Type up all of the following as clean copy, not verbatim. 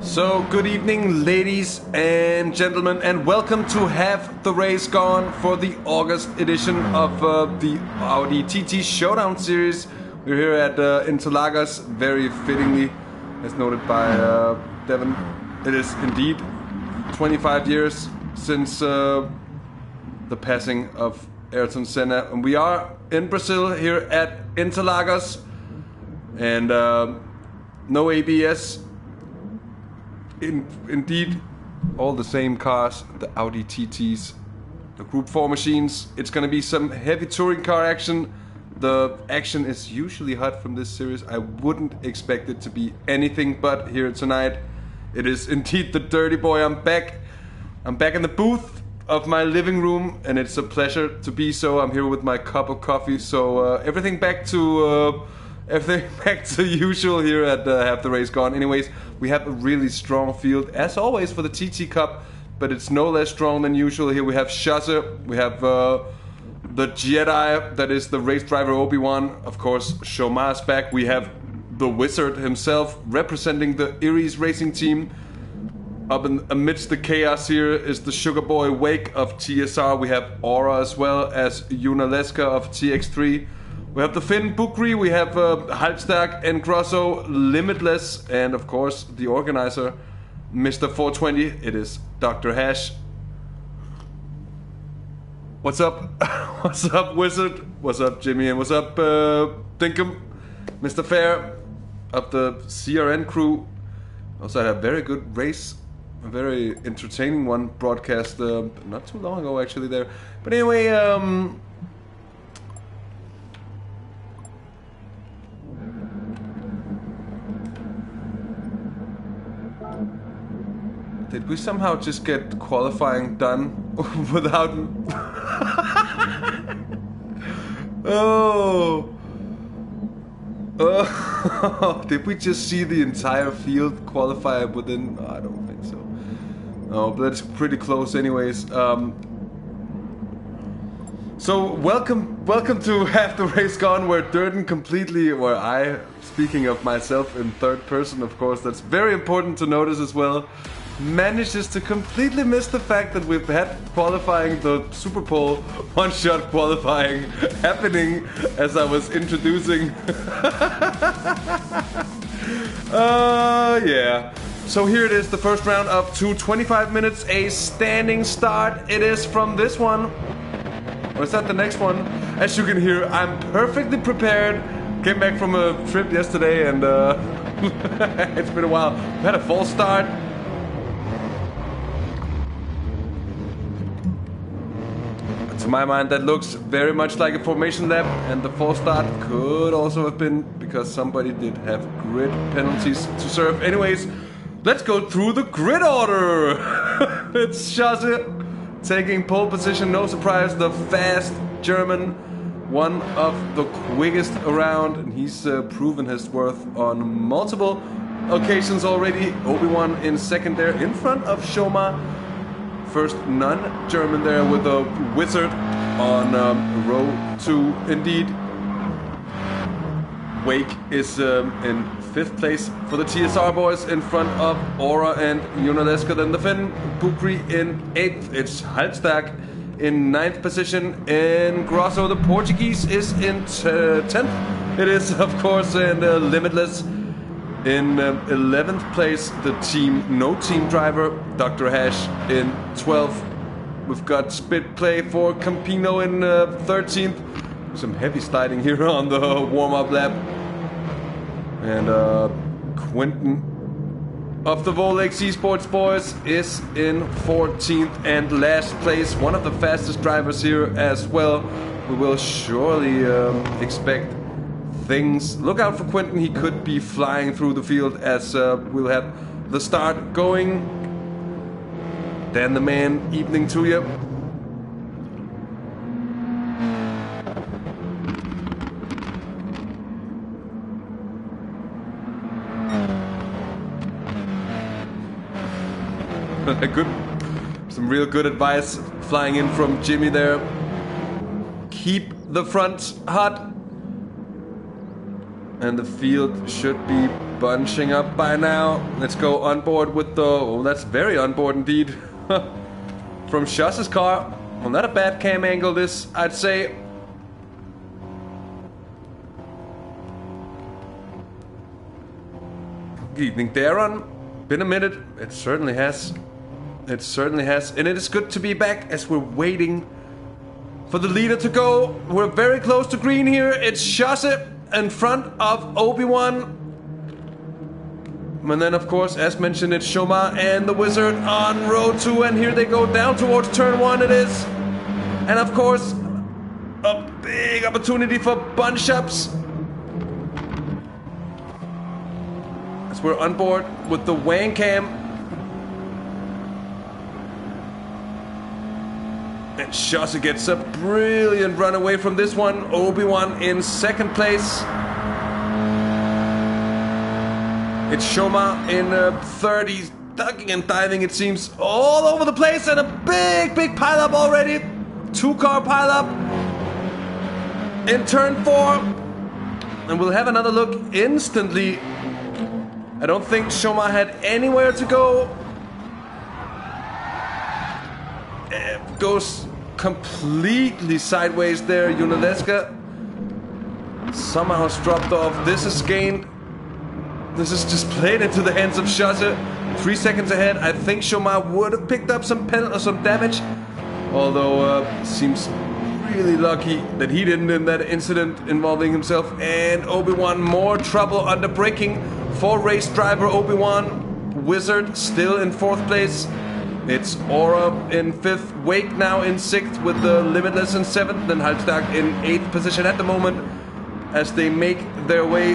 So, good evening, ladies and gentlemen, and welcome to Have the Race Gone for the August edition of the Audi TT Showdown series. We're here at Interlagos, very fittingly, as noted by Devon. It is indeed 25 years since the passing of Ayrton Senna, and we are in Brazil here at Interlagos, and no ABS. Indeed, all the same cars, the Audi TTs, the Group 4 machines. It's going to be some heavy touring car action. The action is usually hot from this series. I wouldn't expect it to be anything but here tonight. It is indeed the Dirty Boy. I'm back in the booth of my living room, and it's a pleasure to be so. I'm here with my cup of coffee, so everything back to usual here at Have the Race Gone. Anyways, we have a really strong field, as always, for the TT Cup, but it's no less strong than usual. Here we have Shazza, we have the Jedi, that is the race driver Obi-Wan. Of course, Shomar's back. We have the Wizard himself, representing the Iris racing team. Amidst the chaos here is the Sugar Boy Wake of TSR. We have Aura as well as Junaleska of TX3. We have the Finn Bukri, we have Halbstag and Grosso, Limitless, and of course the organizer, Mr. 420. It is Dr. Hash. What's up? What's up, Wizard? What's up, Jimmy? And what's up, Dinkum? Mr. Fair of the CRN crew. Also had a very good race, a very entertaining one, broadcast not too long ago actually there. But anyway, did we somehow just get qualifying done without... Oh, did we just see the entire field qualify within... Oh, I don't think so. Oh, but that's pretty close anyways. So welcome to Have the Race Gone, where Dirten completely, where I, speaking of myself in third person, of course, that's very important to notice as well. manages to completely miss the fact that we've had qualifying, the Super Pole one-shot qualifying happening as I was introducing. Yeah. So here it is, the first round of 25 minutes, a standing start. It is from this one. Or is that the next one? As you can hear, I'm perfectly prepared. Came back from a trip yesterday and it's been a while. We had a false start. To my mind, that looks very much like a formation lap, and the false start could also have been because somebody did have grid penalties to serve. Anyways, let's go through the grid order. It's Chasse taking pole position, no surprise, the fast German, one of the quickest around, and he's proven his worth on multiple occasions already. Obi-Wan in second there, in front of Shoma. First non-German there with the Wizard on row 2 indeed. Wake is in 5th place for the TSR boys in front of Aura and Junaleska. Then the Finn, Bukri in 8th. It's Halstag in 9th position. In Grosso, the Portuguese is in 10th. It is, of course, in Limitless. In 11th place, the team, no team driver, Dr. Hash in 12th. We've got split play for Campino in 13th. Some heavy sliding here on the warm-up lap. And Quentin of the Volex Esports boys is in 14th and last place. One of the fastest drivers here as well. We will surely expect things. Look out for Quentin, he could be flying through the field as we'll have the start going. Dan the Man, evening to you. Some real good advice flying in from Jimmy there. Keep the front hot. And the field should be bunching up by now. Let's go on board with the... Oh, that's very on board indeed. From Chasse's car. Well, not a bad cam angle this, I'd say. Good evening, Darren. Been a minute. It certainly has. It certainly has. And it is good to be back as we're waiting for the leader to go. We're very close to green here. It's Chasse in front of Obi-Wan. And then, of course, as mentioned, it's Shoma and the Wizard on row 2. And here they go down towards turn 1 it is. And, of course, a big opportunity for bunch-ups. As we're on board with the Wang Cam. And Chasse gets a brilliant run away from this one. Obi-Wan in second place. It's Shoma in 30s, ducking and diving, it seems, all over the place. And a big, big pileup already. 2-car pileup in turn 4. And we'll have another look instantly. I don't think Shoma had anywhere to go. It goes completely sideways there. Junaleska somehow has dropped off. This is gained. This is just played into the hands of Chasse. 3 seconds ahead. I think Shoma would have picked up some damage. Although seems really lucky that he didn't in that incident involving himself. And Obi-Wan, more trouble under braking for race driver Obi-Wan. Wizard still in 4th place. It's Aura in 5th, Wake now in 6th with the Limitless in 7th, and Halstag in 8th position at the moment as they make their way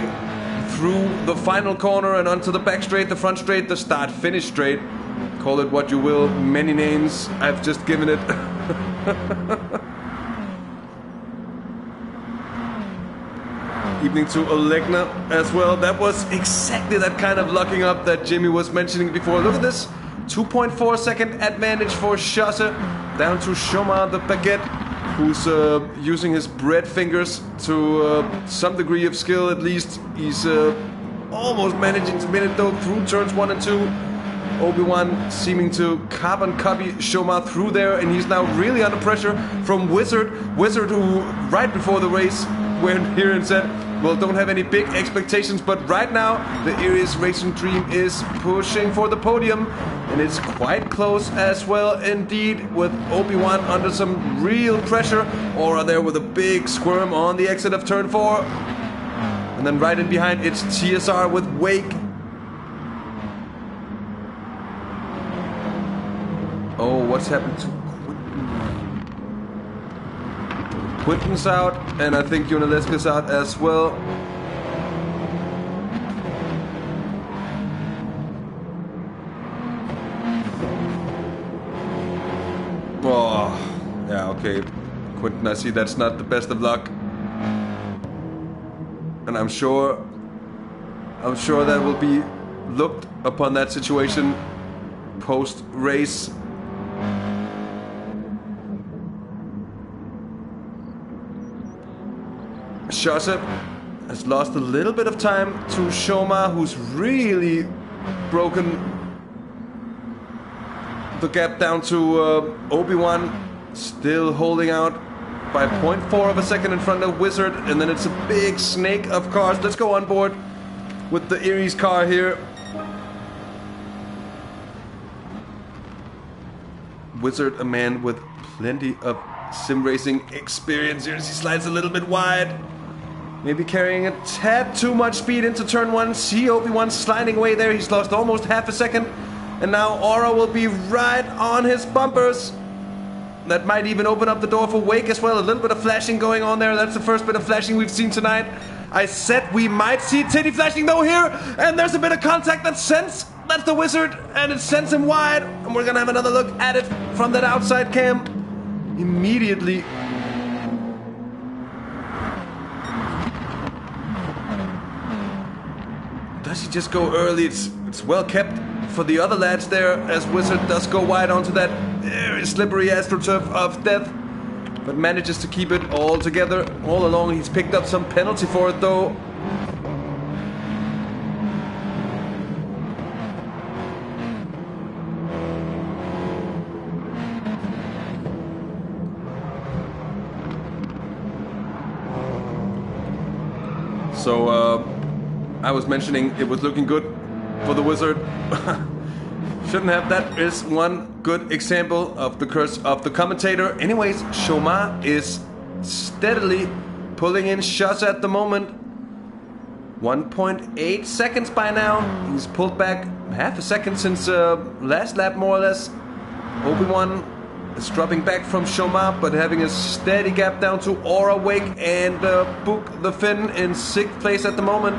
through the final corner and onto the back straight, the front straight, the start-finish straight. Call it what you will, many names, I've just given it. Evening to Olegna as well. That was exactly that kind of locking up that Jimmy was mentioning before. Look at this. 2.4 second advantage for Chasse. Down to Shoma the Baguette, who's using his bread fingers to some degree of skill at least. He's almost managing to win it though through turns 1 and 2. Obi-Wan seeming to carbon copy Shoma through there, and he's now really under pressure from Wizard. Wizard, who right before the race went here and said, well, don't have any big expectations, but right now the iRacing Dream is pushing for the podium, and it's quite close as well indeed, with Obi-Wan under some real pressure. Aura there with a big squirm on the exit of turn 4. And then right in behind, it's TSR with Wake. Oh, what's happened to Quinton? Quinton's out, and I think Jonaleska's out as well. Oh, yeah, okay. Quinton, I see that's not the best of luck. And I'm sure that will be looked upon that situation post-race. Joseph has lost a little bit of time to Shoma, who's really broken the gap down to Obi-Wan, still holding out by 0.4 of a second in front of Wizard, and then it's a big snake of cars. Let's go on board with the Aries car here. Wizard, a man with plenty of sim racing experience here as he slides a little bit wide. Maybe carrying a tad too much speed into turn 1. See Obi-Wan sliding away there. He's lost almost half a second. And now Aura will be right on his bumpers. That might even open up the door for Wake as well. A little bit of flashing going on there. That's the first bit of flashing we've seen tonight. I said we might see Titty flashing though here. And there's a bit of contact that's the Wizard. And it sends him wide. And we're going to have another look at it from that outside cam. Immediately. Does he just go early? It's well kept for the other lads there, as Wizard does go wide onto that very slippery AstroTurf of death, but manages to keep it all together all along. He's picked up some penalty for it though. So I was mentioning it was looking good for the Wizard. Shouldn't have. That is one good example of the curse of the commentator. Anyways, Shoma is steadily pulling in shots at the moment. 1.8 seconds by now. He's pulled back half a second since last lap, more or less. Obi-Wan is dropping back from Shoma, but having a steady gap down to Aura, Wake, and Book the Finn in 6th place at the moment.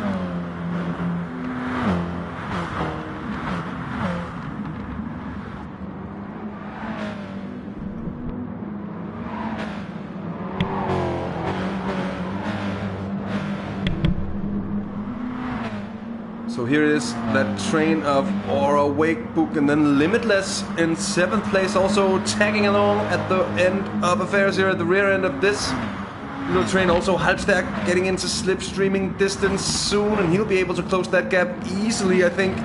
So here is that train of Aura, Wake, Book, and then Limitless in 7th place, also tagging along at the end of affairs here, at the rear end of this little train. Also Halbstack getting into slipstreaming distance soon, and he'll be able to close that gap easily, I think.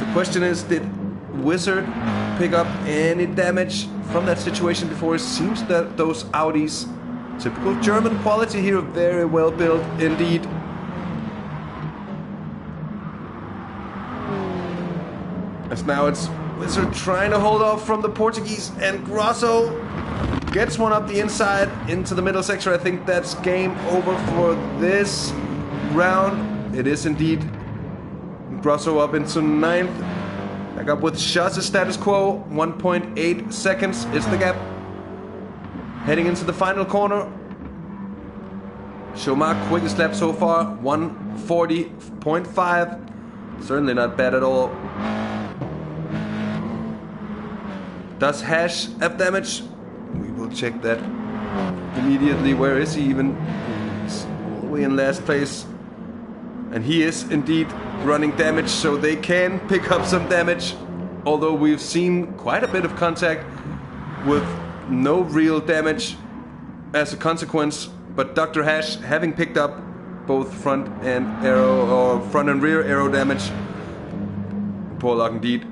The question is, did Wizard pick up any damage from that situation before? It seems that those Audis, typical German quality here, very well built indeed. As now it's Wizard trying to hold off from the Portuguese, and Grosso gets one up the inside into the middle sector. I think that's game over for this round. It is indeed. Grosso up into 9th. Back up with Shaz's status quo. 1.8 seconds is the gap. Heading into the final corner. Shoma, quickest lap so far. 1:40.5. Certainly not bad at all. Does Hash have damage? We will check that immediately. Where is he even? He's all the way in last place. And he is indeed running damage, so they can pick up some damage. Although we've seen quite a bit of contact with no real damage as a consequence. But Dr. Hash having picked up both front and rear arrow damage. poor luck indeed.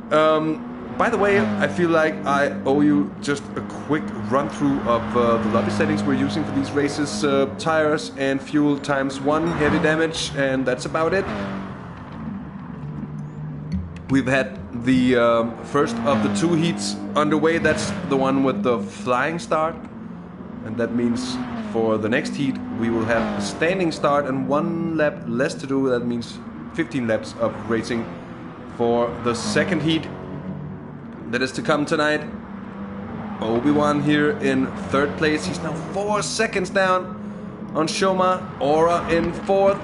By the way, I feel like I owe you just a quick run-through of the lobby settings we're using for these races. Tires and fuel ×1, heavy damage, and that's about it. We've had the first of the 2 heats underway. That's the one with the flying start. And that means for the next heat, we will have a standing start and 1 lap less to do. That means 15 laps of racing for the second heat. That is to come tonight. Obi-Wan here in 3rd place. He's now 4 seconds down on Shoma. Aura in 4th.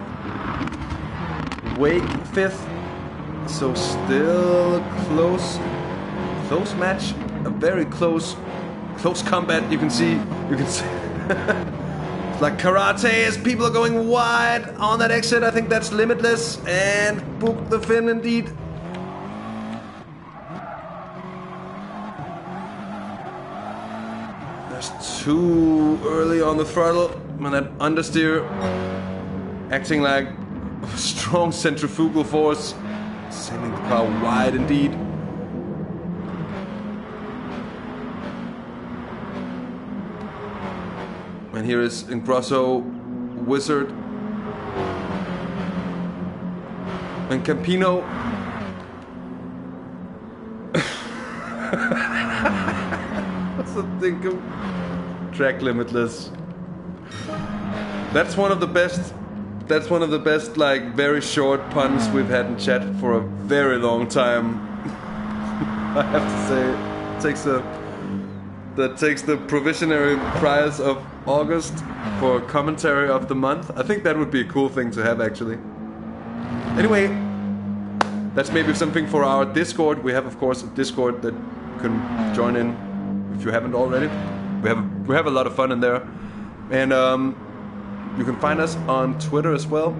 Wake 5th. So still a close match. A very close combat. You can see. It's like karate as people are going wide on that exit. I think that's Limitless and book the fin indeed. Too early on the throttle, and that understeer acting like a strong centrifugal force, sending the car wide indeed. And here is Ingrosso, Wizard, and Campino. What's the thing of track Limitless? That's one of the best. That's one of the best, like, very short puns we've had in chat for a very long time. I have to say, that takes the provisionary prize of August for commentary of the month. I think that would be a cool thing to have, actually. Anyway, that's maybe something for our Discord. We have, of course, a Discord that you can join in if you haven't already. We have a lot of fun in there, and you can find us on Twitter as well.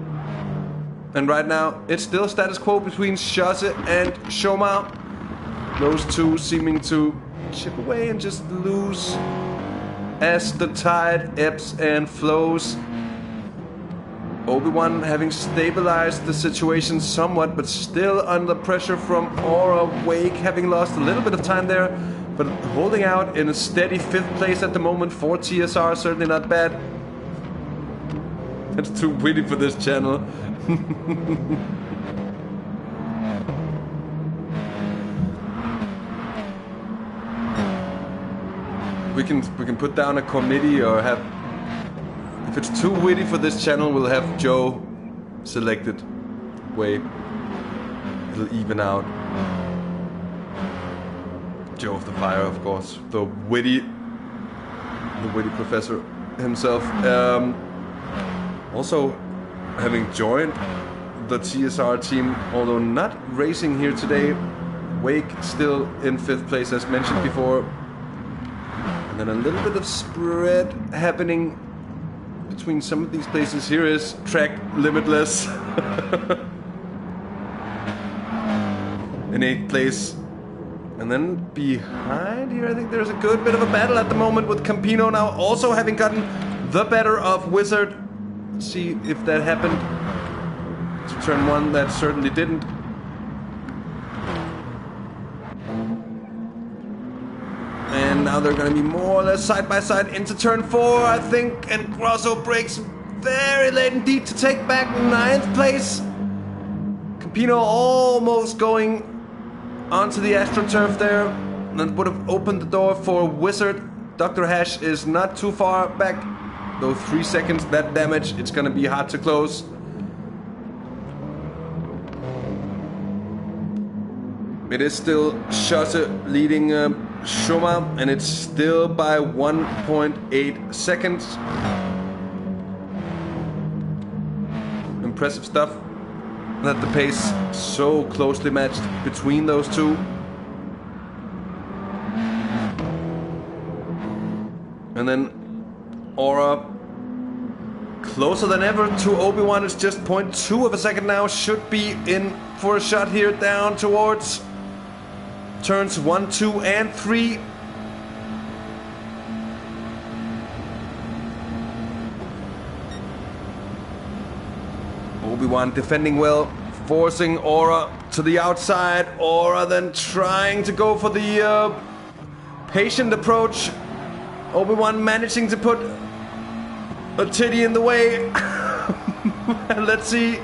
And right now, it's still status quo between Shase and Shoma. Those two seeming to chip away and just lose as the tide ebbs and flows. Obi-Wan having stabilized the situation somewhat, but still under pressure from Aura. Wake having lost a little bit of time there, but holding out in a steady 5th place at the moment for TSR. Certainly not bad. That's too witty for this channel. We can put down a committee, or have, if it's too witty for this channel, we'll have Joe selected. Way it'll even out. Joe of the Fire, of course, the witty professor himself. Also, having joined the TSR team, although not racing here today, Wake still in 5th place as mentioned before. And then a little bit of spread happening between some of these places. Here is track Limitless in 8th place. And then behind here, I think there's a good bit of a battle at the moment, with Campino now also having gotten the better of Wizard. Let's see if that happened to turn 1. That certainly didn't. And now they're going to be more or less side by side into turn 4, I think. And Grosso breaks very late indeed to take back 9th place. Campino almost going onto the AstroTurf there. That would have opened the door for Wizard. Dr. Hash is not too far back. Though 3 seconds, that damage, it's going to be hard to close. It is still Shase leading Shoma, and it's still by 1.8 seconds. Impressive stuff that the pace so closely matched between those two. And then Aura closer than ever to Obi-Wan. It's just 0.2 of a second now. Should be in for a shot here down towards turns 1, 2, and 3. Obi-Wan defending well, forcing Aura to the outside. Aura then trying to go for the patient approach. Obi-Wan managing to put a titty in the way. Let's see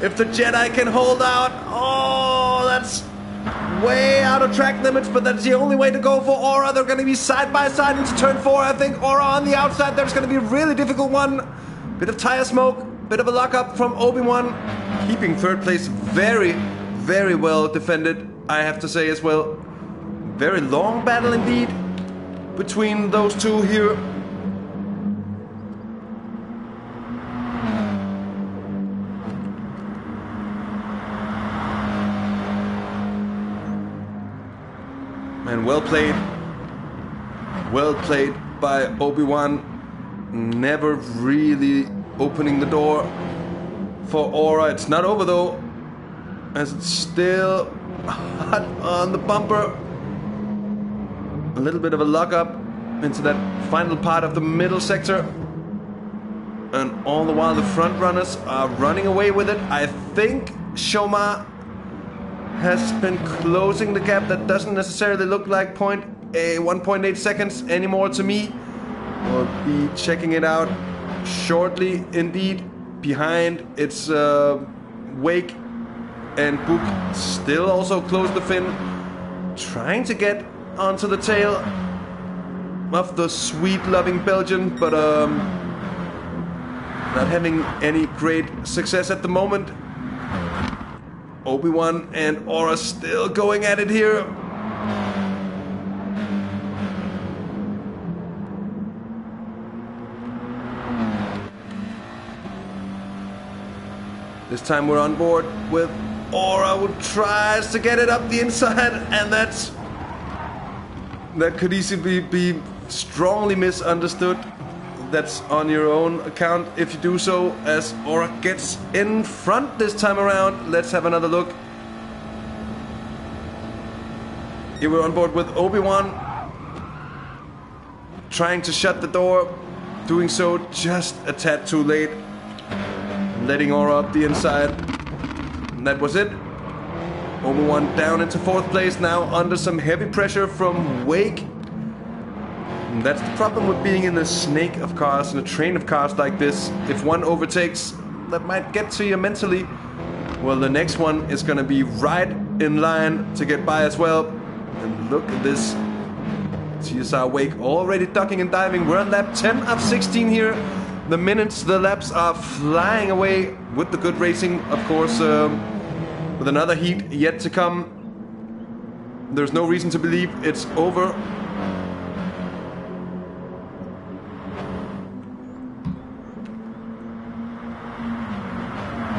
if the Jedi can hold out. Oh, that's way out of track limits, but that's the only way to go for Aura. They're going to be side by side into turn 4. I think Aura on the outside. There's going to be a really difficult one. Bit of tire smoke, bit of a lockup from Obi-Wan. Keeping third place very, very well defended, I have to say as well. Very long battle indeed between those two here. And well played by Obi-Wan. Never really opening the door for Aura. It's not over though, as it's still hot on the bumper. A little bit of a lockup into that final part of the middle sector. And all the while the front runners are running away with it. I think Shoma has been closing the gap. That doesn't necessarily look like 1.8 seconds anymore to me. We'll be checking it out shortly indeed. Behind it's Wake and Book still also close the fin. Trying to get onto the tail of the sweet loving Belgian, but not having any great success at the moment. Obi-Wan and Aura still going at it here. This time we're on board with Aura, who tries to get it up the inside, and that could easily be strongly misunderstood. That's on your own account if you do so, as Aura gets in front this time around. Let's have another look. Here we're on board with Obi-Wan, trying to shut the door, doing so just a tad too late, letting Aura up the inside. And that was it. Obi-Wan down into 4th place now, under some heavy pressure from Wake. And that's the problem with being in a snake of cars, in a train of cars like this. If one overtakes, that might get to you mentally. Well, the next one is going to be right in line to get by as well. And look at this. TSR Wake already ducking and diving. We're on lap 10 of 16 here. The minutes, the laps are flying away with the good racing, of course, with another heat yet to come. There's no reason to believe it's over.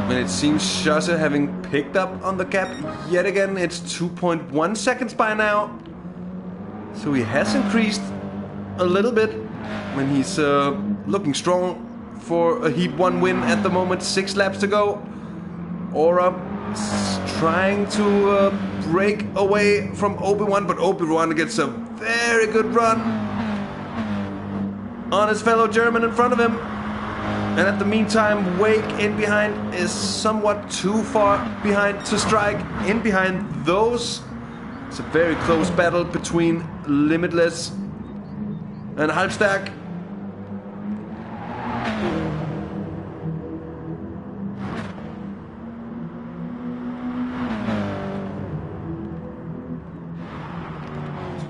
And it seems Shasa having picked up on the gap yet again. It's 2.1 seconds by now. So he has increased a little bit. When he's looking strong for a Heat 1 win at the moment. 6 laps to go. Aura trying to break away from Obi-Wan, but Obi-Wan gets a very good run on his fellow German in front of him. And at the meantime, Wake in behind is somewhat too far behind to strike. In behind those, it's a very close battle between Limitless and Halbstack.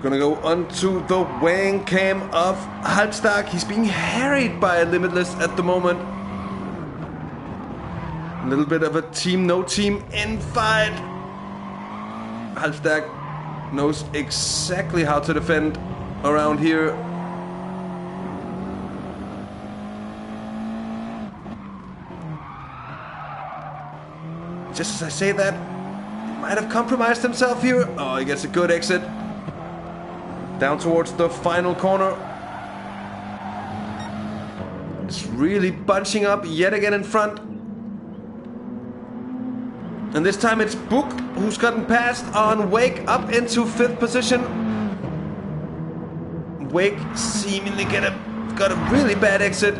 Gonna go onto the wing cam of Halbstack. He's being harried by Limitless at the moment. A little bit of a team, no team infight. Halbstack knows exactly how to defend around here. Just as I say that, he might have compromised himself here. Oh, he gets a good exit. Down towards the final corner. It's really bunching up yet again in front. And this time it's Book who's gotten past on Wake up into 5th position. Wake seemingly got a really bad exit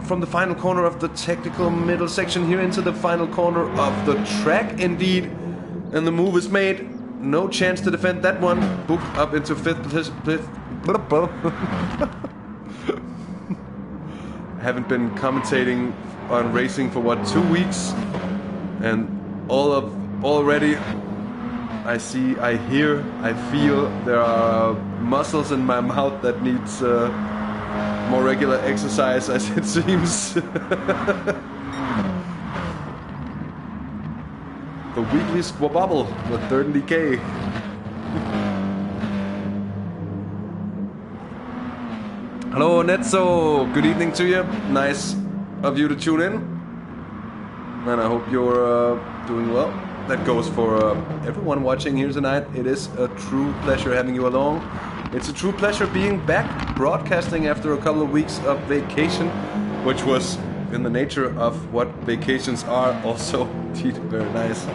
from the final corner of the technical middle section here into the final corner of the track indeed. And the move is made. No chance to defend that one. Book up into fifth position. Haven't been commentating on racing for what, 2 weeks? And already I see, I hear, I feel there are muscles in my mouth that needs more regular exercise, as it seems. The weekly squabble with DirtenDK. Hello Netso, good evening to you. Nice of you to tune in. And I hope you're doing well. That goes for everyone watching here tonight. It is a true pleasure having you along. It's a true pleasure being back broadcasting after a couple of weeks of vacation, which was in the nature of what vacations are, also indeed very nice.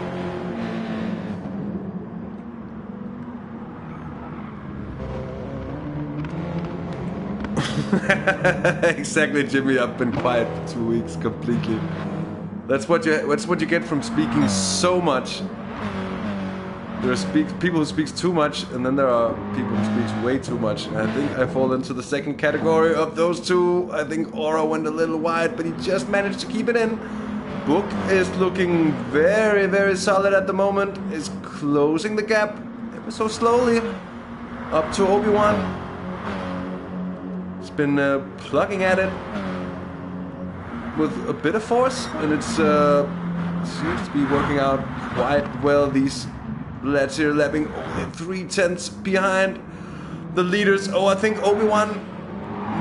Exactly, Jimmy. I've been quiet for 2 weeks completely. That's what you get from speaking so much. There are people who speak too much, and then there are people who speak way too much. And I think I fall into the second category of those two. I think Aura went a little wide, but he just managed to keep it in. Book is looking very, very solid at the moment. Is closing the gap ever so slowly up to Obi-Wan. It's been plugging at it with a bit of force, and it seems to be working out quite well. These lads here lapping only 3/10 behind the leaders. Oh, I think Obi-Wan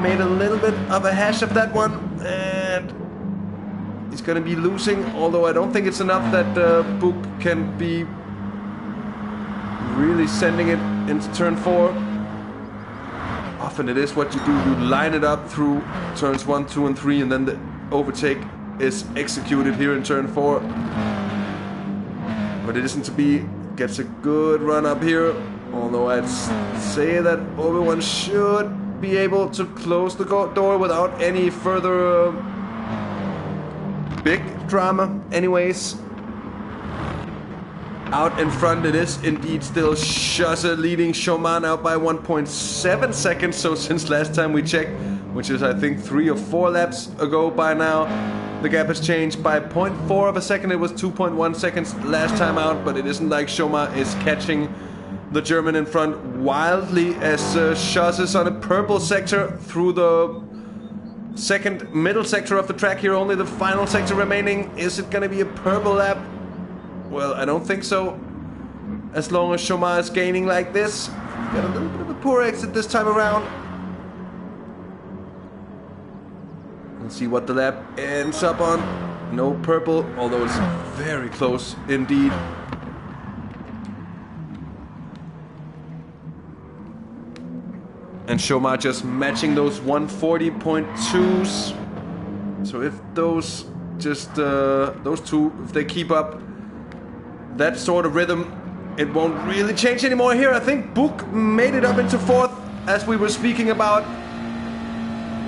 made a little bit of a hash of that one, and he's gonna be losing, although I don't think it's enough that Book can be really sending it into turn 4. Often it is what you do, you line it up through turns 1, 2 and 3, and then the overtake is executed here in turn 4. But it isn't to be. Gets a good run up here, although I'd say that Obi-Wan should be able to close the door without any further big drama. Anyways, out in front it is indeed still Shaza leading Shoman out by 1.7 seconds. So since last time we checked, which is I think 3 or 4 laps ago by now, the gap has changed by 0.4 of a second. It was 2.1 seconds last time out, but it isn't like Shoma is catching the German in front wildly as Shaz is on a purple sector through the second middle sector of the track here. Only the final sector remaining. Is it going to be a purple lap? Well, I don't think so. As long as Shoma is gaining like this. Got a little bit of a poor exit this time around. Let's see what the lap ends up on. No purple, although it's very close indeed. And Shoma just matching those 140.2s. So if those two, if they keep up that sort of rhythm, it won't really change anymore here. I think Book made it up into 4th as we were speaking about.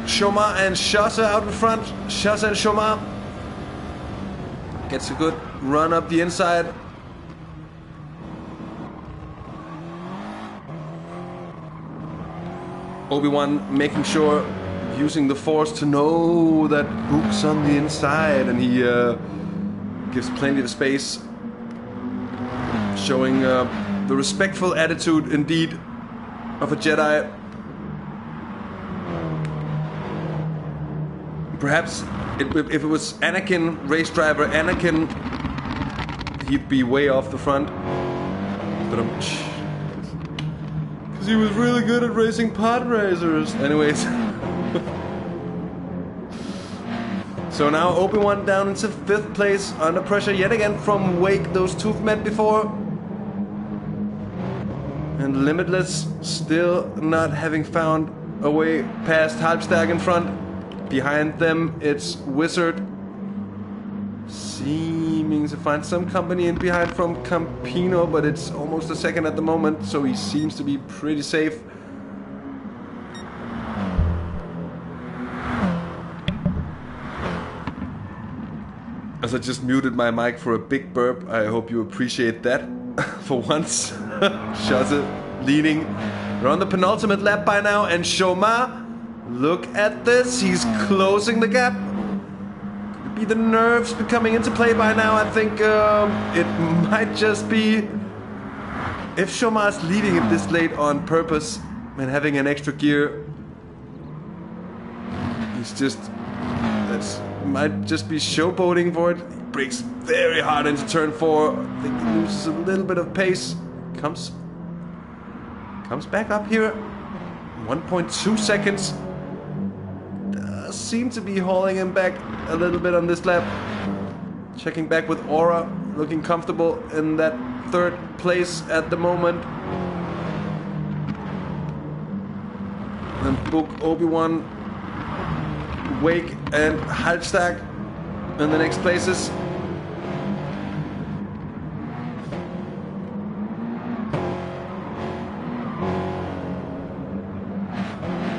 Shoma and Shaza out in front. Shaza and Shoma gets a good run up the inside. Obi-Wan making sure, using the force to know that Book's on the inside, and he gives plenty of space, showing the respectful attitude indeed of a Jedi. Perhaps if it was Anakin, race driver Anakin, he'd be way off the front. But because he was really good at racing pod racers. Anyways. So now Obi-Wan down into 5th place, under pressure yet again from Wake. Those two have met before. And Limitless still not having found a way past Halbstag in front. Behind them, it's Wizard, seeming to find some company in behind from Campino, but it's almost a second at the moment, so he seems to be pretty safe. As I just muted my mic for a big burp, I hope you appreciate that. For once, Schosse leading. We're on the penultimate lap by now, and Shoma, look at this, he's closing the gap. Could be the nerves coming into play by now. I think it might just be if Shoma is leading it this late on purpose and having an extra gear. He's just, that might just be showboating for it. He brakes very hard into turn 4. I think he loses a little bit of pace. Comes back up here. 1.2 seconds. Does seem to be hauling him back a little bit on this lap. Checking back with Aura, looking comfortable in that 3rd place at the moment. Then Book, Obi-Wan, Wake and Halbstag in the next places.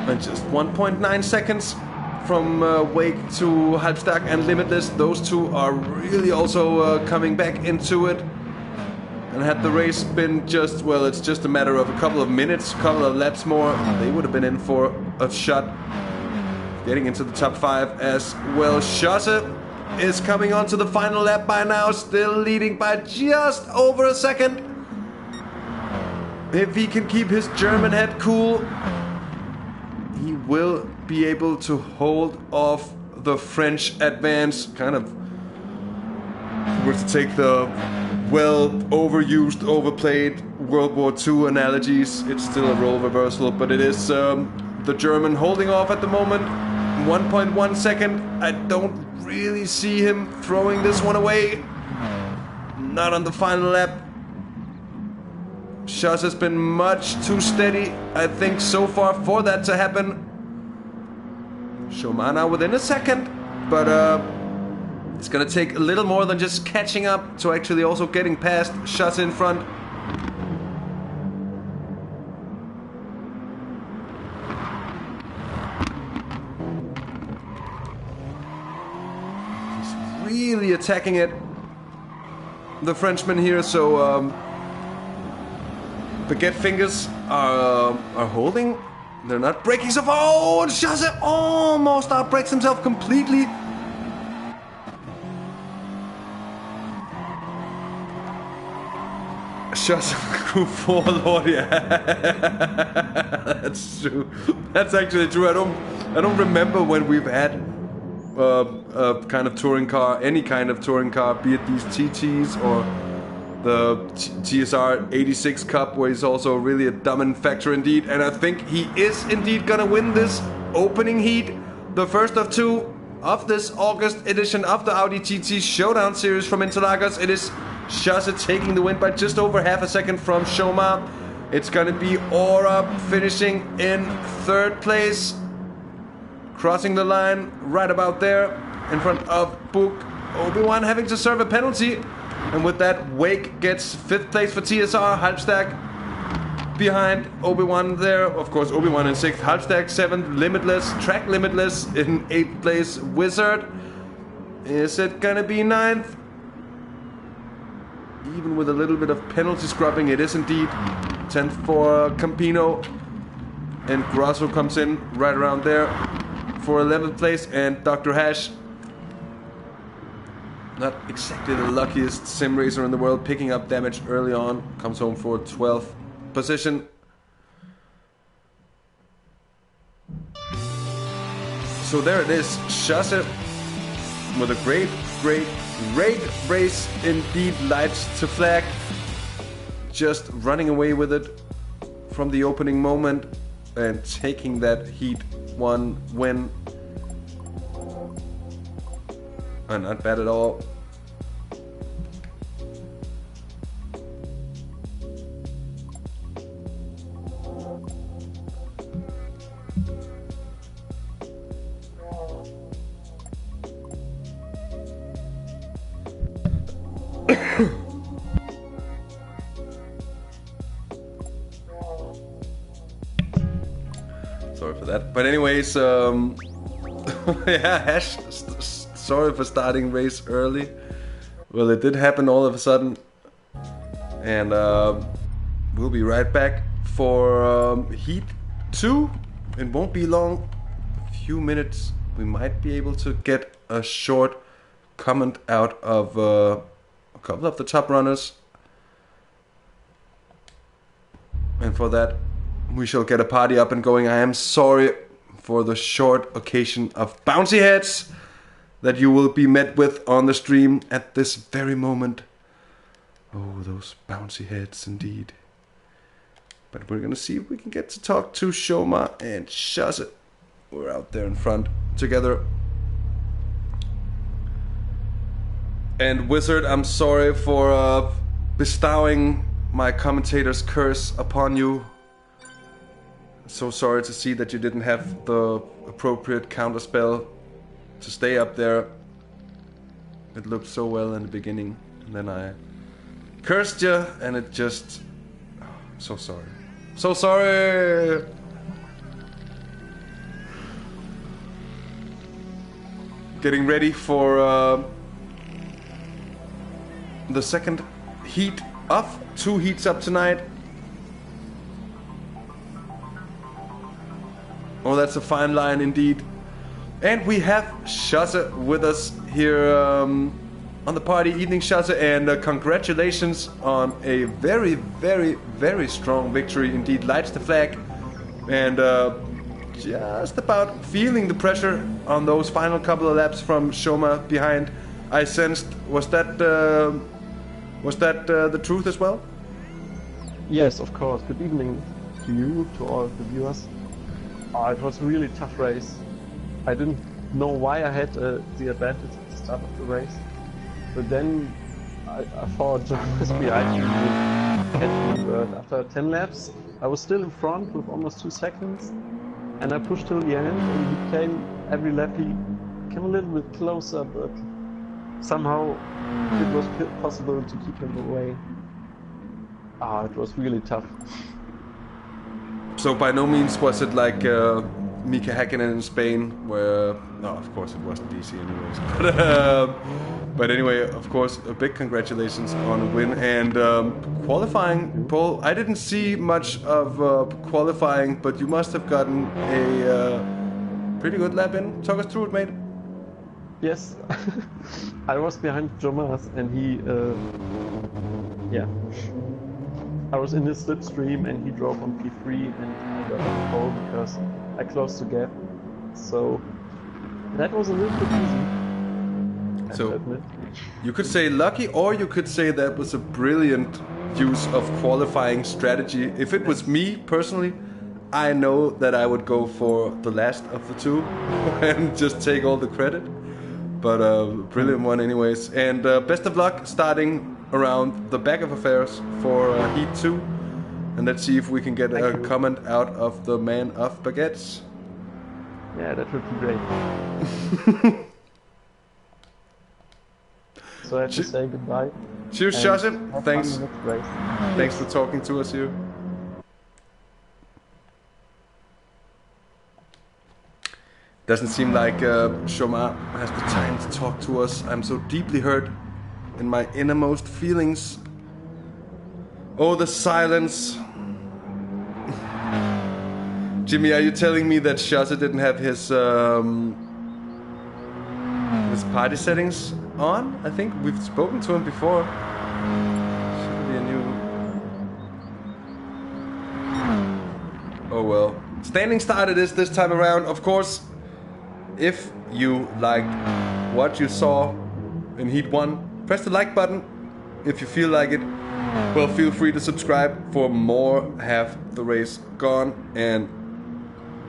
And just 1.9 seconds from Wake to Halbstag and Limitless. Those two are really also coming back into it. And had the race been just, well, it's just a matter of a couple of minutes, a couple of laps more, they would have been in for a shot. Getting into the top 5 as well. Schosse is coming on to the final lap by now, still leading by just over a second. If he can keep his German head cool, he will be able to hold off the French advance. Kind of, if we were to take the well overused, overplayed World War II analogies, it's still a role reversal, but it is the German holding off at the moment. 1.1 second. I don't really see him throwing this one away. Not on the final lap. Schosse has been much too steady, I think, so far for that to happen. Shoma now within a second, but it's gonna take a little more than just catching up to actually also getting past Schosse in front. Really attacking it, the Frenchman here. So baguette fingers are holding. They're not breaking so far. Oh, and Schosse almost outbreaks himself completely. Schosse Group 4 Lord, yeah. That's true. That's actually true. I don't remember when we've had a kind of touring car, any kind of touring car, be it these TTs or the TSR 86 Cup, where he's also really a dominant factor indeed. And I think he is indeed gonna win this opening heat, the first of 2 of this August edition of the Audi TT Showdown series from Interlagos. It is Schosse taking the win by just over half a second from Shoma. It's gonna be Aura finishing in 3rd place. Crossing the line right about there in front of Book. Obi-Wan having to serve a penalty. And with that, Wake gets 5th place for TSR. Halbstag behind Obi-Wan there. Of course, Obi-Wan in 6th. Halbstag 7th. Limitless. Track Limitless in 8th place. Wizard. Is it gonna be 9th? Even with a little bit of penalty scrubbing, it is indeed 10th for Campino. And Grosso comes in right around there for 11th place, and Dr. Hash, not exactly the luckiest sim racer in the world, picking up damage early on, comes home for 12th position. So there it is, Schosse with a great race indeed, lights to flag, just running away with it from the opening moment and taking that Heat 1 win. Not bad at all. Sorry for that. But anyways, yeah, Hash, sorry for starting race early. Well, it did happen all of a sudden. And we'll be right back for Heat 2. It won't be long, a few minutes. We might be able to get a short comment out of a couple of the top runners. And for that, we shall get a party up and going. I am sorry for the short occasion of bouncy heads that you will be met with on the stream at this very moment. Oh, those bouncy heads indeed. But we're gonna see if we can get to talk to Shoma and Shazit. We're out there in front together. And Wizard, I'm sorry for bestowing my commentator's curse upon you. So sorry to see that you didn't have the appropriate counterspell to stay up there. It looked so well in the beginning, and then I cursed you, and it just... Oh, so sorry. So sorry! Getting ready for the second heat of 2 heats up tonight. Oh, that's a fine line indeed. And we have Shaza with us here on the party. Evening, Shaza, and congratulations on a very, very, very strong victory indeed. Lights the flag, and just about feeling the pressure on those final couple of laps from Shoma behind. I sensed, was that the truth as well? Yes, of course. Good evening to you, to all the viewers. It was a really tough race. I didn't know why I had the advantage at the start of the race, but then I thought just behind me would catch me. But after 10 laps, I was still in front with almost 2 seconds, and I pushed till the end. And he came every lap. He came a little bit closer, but somehow it was possible to keep him away. It was really tough. So by no means was it like Mika Häkkinen in Spain, where... No, of course it wasn't easy anyways. But anyway, of course, a big congratulations on a win. And qualifying, Paul, I didn't see much of qualifying, but you must have gotten a pretty good lap in. Talk us through it, mate. Yes, I was behind Jomas, and he, I was in his slipstream, and he drove on P3, and I got on pole because I closed the gap. So that was a little bit easy. So you could say lucky, or you could say that was a brilliant use of qualifying strategy. If it was me personally, I know that I would go for the last of the two and just take all the credit. But brilliant one anyways. And best of luck starting around the back of affairs for Heat 2. And let's see if we can get a comment out of the man of baguettes. Yeah, that would be great. So I have to say goodbye. Cheers, Shazim. Thanks. Thanks for talking to us here. Doesn't seem like Shoma has the time to talk to us. I'm so deeply hurt in my innermost feelings. Oh, the silence. Jimmy, are you telling me that Shaza didn't have his party settings on? I think we've spoken to him before. Should be a new... Oh well. Standing start it is this time around, of course. If you liked what you saw in Heat 1, press the like button. If you feel like it, well, feel free to subscribe for more Have the Race Gone. And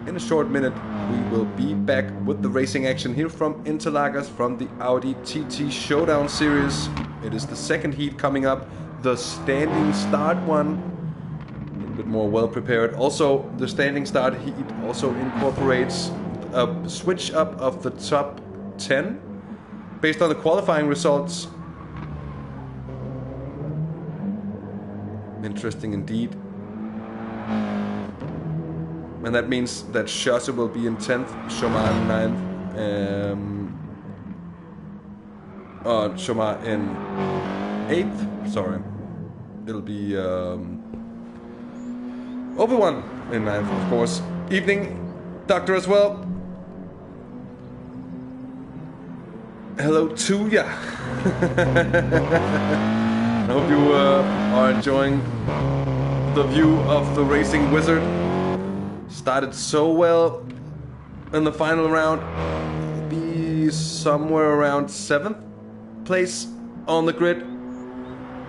in a short minute, we will be back with the racing action here from Interlagos, from the Audi TT Showdown series. It is the second heat coming up, the standing start one. A little bit more well prepared. Also, the standing start heat also incorporates a switch up of the top 10 based on the qualifying results. Interesting indeed. And that means that Shaza will be in 10th, Shoma in 9th, Shoma in 8th, sorry. it'll be Obi-Wan in ninth, of course. Evening, Doctor as well. Hello to ya. I hope you are enjoying the view of the racing wizard. Started so well in the final round. Be somewhere around 7th place on the grid.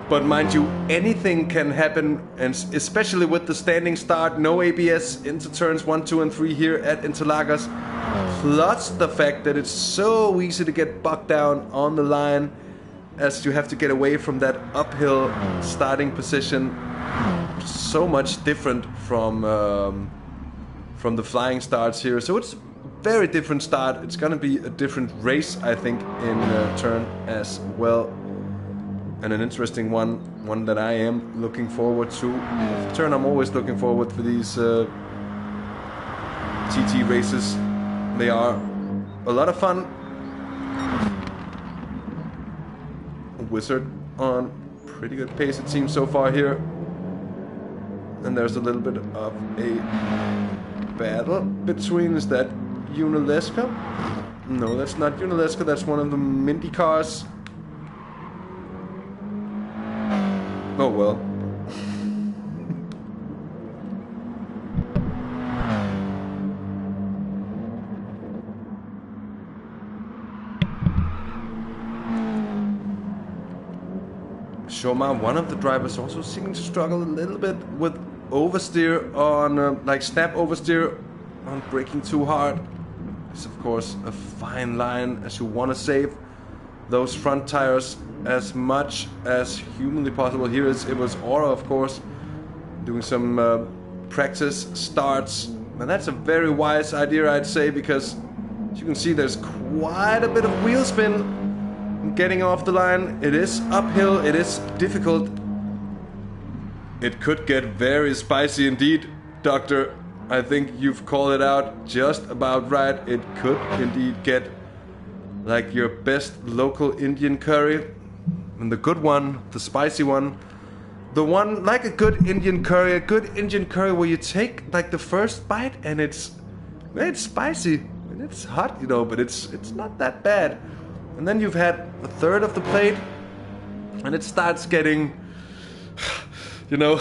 But mind you, anything can happen, and especially with the standing start, no ABS into turns 1, 2, and 3 here at Interlagos. Plus the fact that it's so easy to get bogged down on the line, as you have to get away from that uphill starting position. So much different from the flying starts here. So it's a very different start. It's gonna be a different race, I think, in turn as well. And an interesting one that I am looking forward to. Turn I'm always looking forward for these TT races. They are a lot of fun. Wizard on pretty good pace it seems so far here. And there's a little bit of a battle between, is that Unilesca? No, that's not Unilesca, that's one of the Mindy cars. Oh well. Shoma, one of the drivers, also seems to struggle a little bit with oversteer on, like snap oversteer on braking too hard. It's of course a fine line as you want to save those front tires as much as humanly possible. Here it was Aura, of course, doing some practice starts, and that's a very wise idea, I'd say, because as you can see, there's quite a bit of wheel spin getting off the line. It is uphill, it is difficult. It could get very spicy indeed, Doctor. I think you've called it out just about right. It could indeed get like your best local Indian curry. And the good one, the spicy one. The one like a good Indian curry where you take like the first bite and it's spicy and it's hot, you know, but it's not that bad. And then you've had a third of the plate and it starts getting, you know,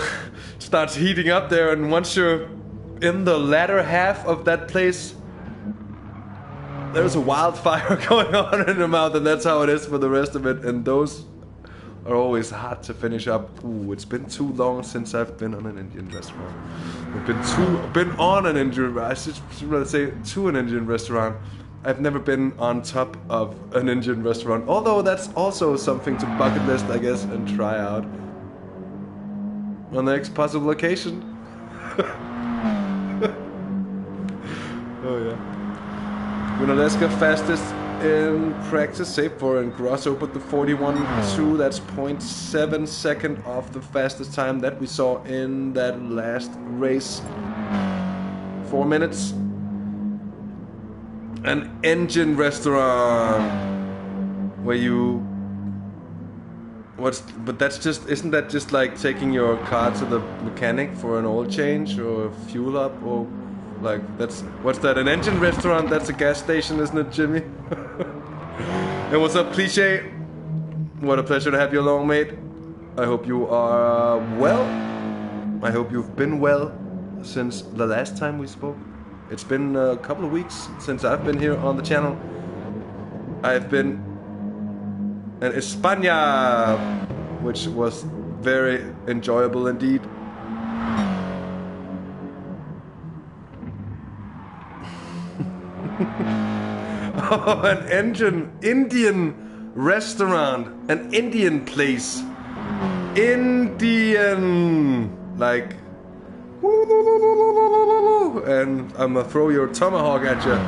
starts heating up there, and once you're in the latter half of that place, there's a wildfire going on in the mouth, and that's how it is for the rest of it. And those are always hard to finish up. Ooh, it's been too long since I've been on an Indian restaurant. I've been on an Indian. I should rather say to an Indian restaurant. I've never been on top of an Indian restaurant. Although that's also something to bucket list, I guess, and try out on the next possible occasion. Oh yeah. Unilesca fastest in practice, save for in Grosso, but the 41.2, that's 0.7 second off the fastest time that we saw in that last race. 4 minutes. An engine restaurant where you but that's just, isn't that just like taking your car to the mechanic for an oil change or fuel up, or like what's that, an engine restaurant? That's a gas station, isn't it, Jimmy? And what's up, Cliche? What a pleasure to have you along, mate. I hope you are well. I hope you've been well since the last time we spoke. It's been a couple of weeks since I've been here on the channel. I've been in España, which was very enjoyable indeed. Oh, an Indian restaurant, an Indian place. Indian, like, and I'm gonna throw your tomahawk at you.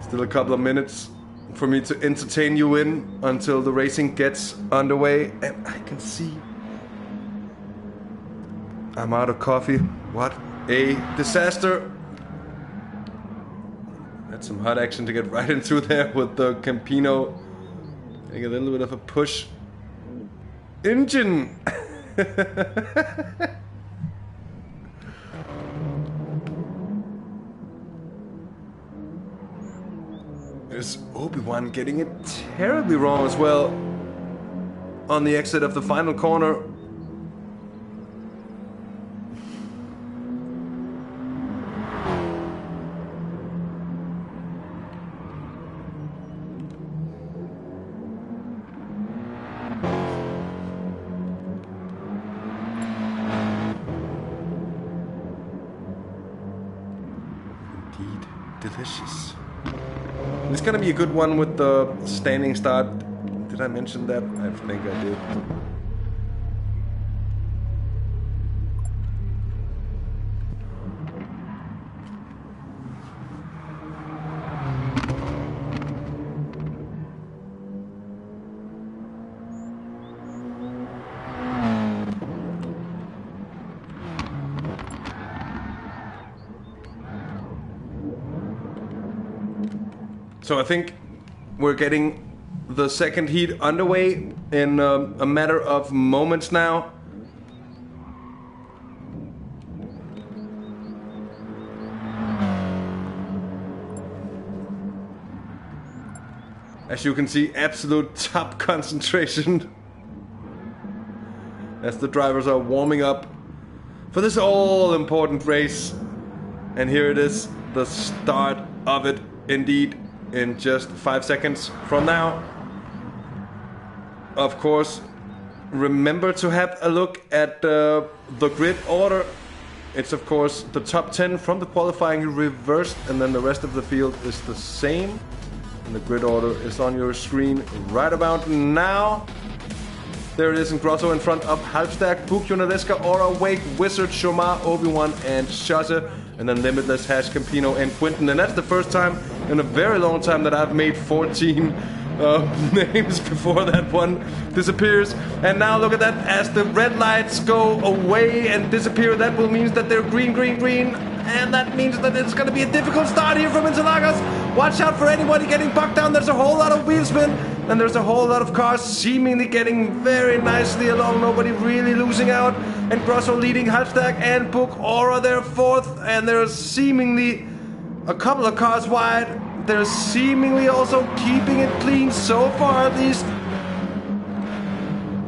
Still a couple of minutes for me to entertain you in until the racing gets underway. And I can see I'm out of coffee. What? a disaster. That's some hot action to get right into there with the Campino. Getting a little bit of a push. Engine! There's Obi-Wan getting it terribly wrong as well on the exit of the final corner. Indeed, delicious. It's gonna be a good one with the standing start. Did I mention that? I think I did. So I think we're getting the second heat underway in a matter of moments now. As you can see, absolute top concentration as the drivers are warming up for this all-important race. And here it is, the start of it indeed. In just 5 seconds from now. Of course, remember to have a look at the grid order. It's of course the top 10 from the qualifying reversed, and then the rest of the field is the same. And the grid order is on your screen right about now. There it is in Grosso in front of Halbstack, Buk, Junaleska, Aura, Wake, Wizard, Shomar, Obi-Wan, and Shase. And then Limitless, Hash, Campino, and Quinton. And that's the first time in a very long time that I've made 14 names before that one disappears. And now look at that, as the red lights go away and disappear, that will mean that they're green, green, green. And that means that it's going to be a difficult start here from Interlagos. Watch out for anybody getting bucked down. There's a whole lot of wheel spin. And there's a whole lot of cars seemingly getting very nicely along. Nobody really losing out. And Grosso leading Halbstack and Book Aura there fourth. And there's seemingly a couple of cars wide. They're seemingly also keeping it clean so far at least.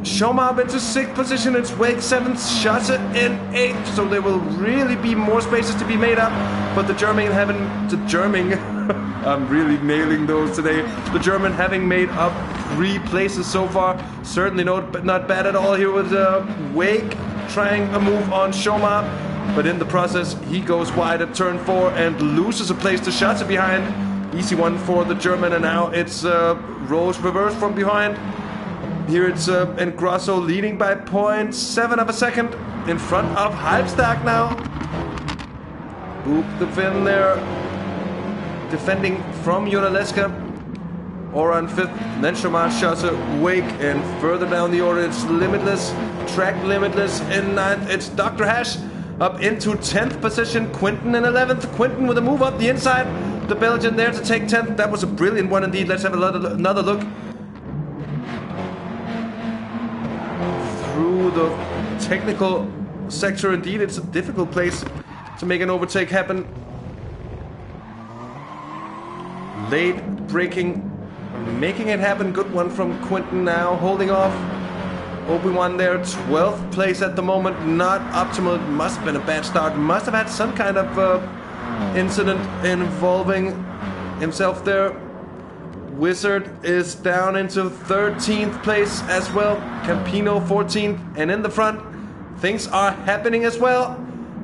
Shomab into 6th position, it's Wake 7th, Shase in 8th, so there will really be more spaces to be made up. But the German I'm really nailing those today. The German having made up 3 places so far, certainly not bad at all here with Wake trying a move on Shomab. But in the process, he goes wide at turn 4 and loses a place to Shase behind. Easy one for the German, and now it's Rose reverse from behind. Here it's Grosso leading by 0.7 of a second in front of Halbstack now. Boop the fin there. Defending from Junaleska. Aura in 5th, then Shomar, Shase, Wake, and further down the order it's Limitless, Track Limitless in 9th. It's Dr. Hash up into 10th position. Quinton in 11th. Quinton with a move up the inside. The Belgian there to take 10th. That was a brilliant one indeed. Let's have another look. Through the technical sector indeed. It's a difficult place to make an overtake happen. Late braking, making it happen. Good one from Quinton now, holding off. Obi-Wan there, 12th place at the moment. Not optimal. Must have been a bad start. Must have had some kind of incident involving himself there. Wizard is down into 13th place as well. Campino 14th, and in the front things are happening as well,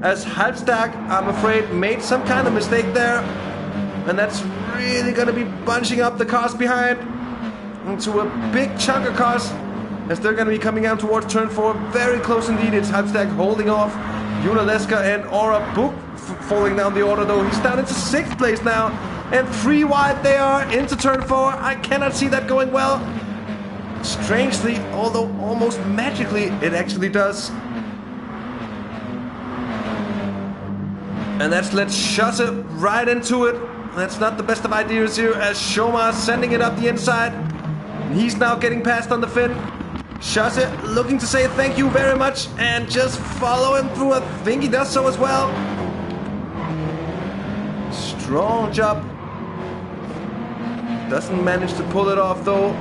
as Halbstack, I'm afraid, made some kind of mistake there, and that's really gonna be bunching up the cars behind into a big chunk of cars as they're gonna be coming out towards turn 4. Very close indeed. It's Halbstack holding off Junaleska and Aura. Book falling down the order though. He's down into 6th place now. And 3 wide they are into turn 4. I cannot see that going well. Strangely, although almost magically, it actually does. And that's let Chasse right into it. That's not the best of ideas here as Shoma sending it up the inside. He's now getting past on the fin. Chasse looking to say thank you very much and just follow him through. I think he does so as well. Strong job. Doesn't manage to pull it off though.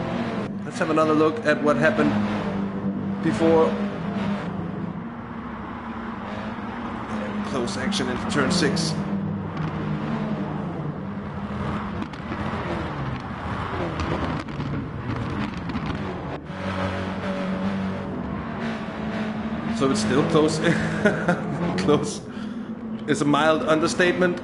Let's have another look at what happened before. Close action into turn 6. So it's still close. Close is a mild understatement.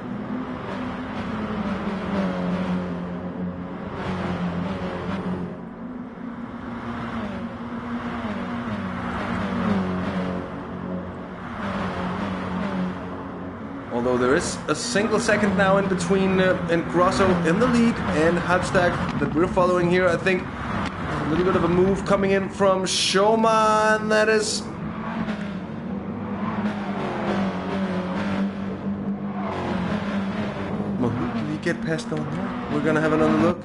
Although there is a single second now in between Grosso in the lead and Halbstag that we're following here. I think a little bit of a move coming in from Shoma, and that is... Well, who did he get past on there? We're gonna have another look.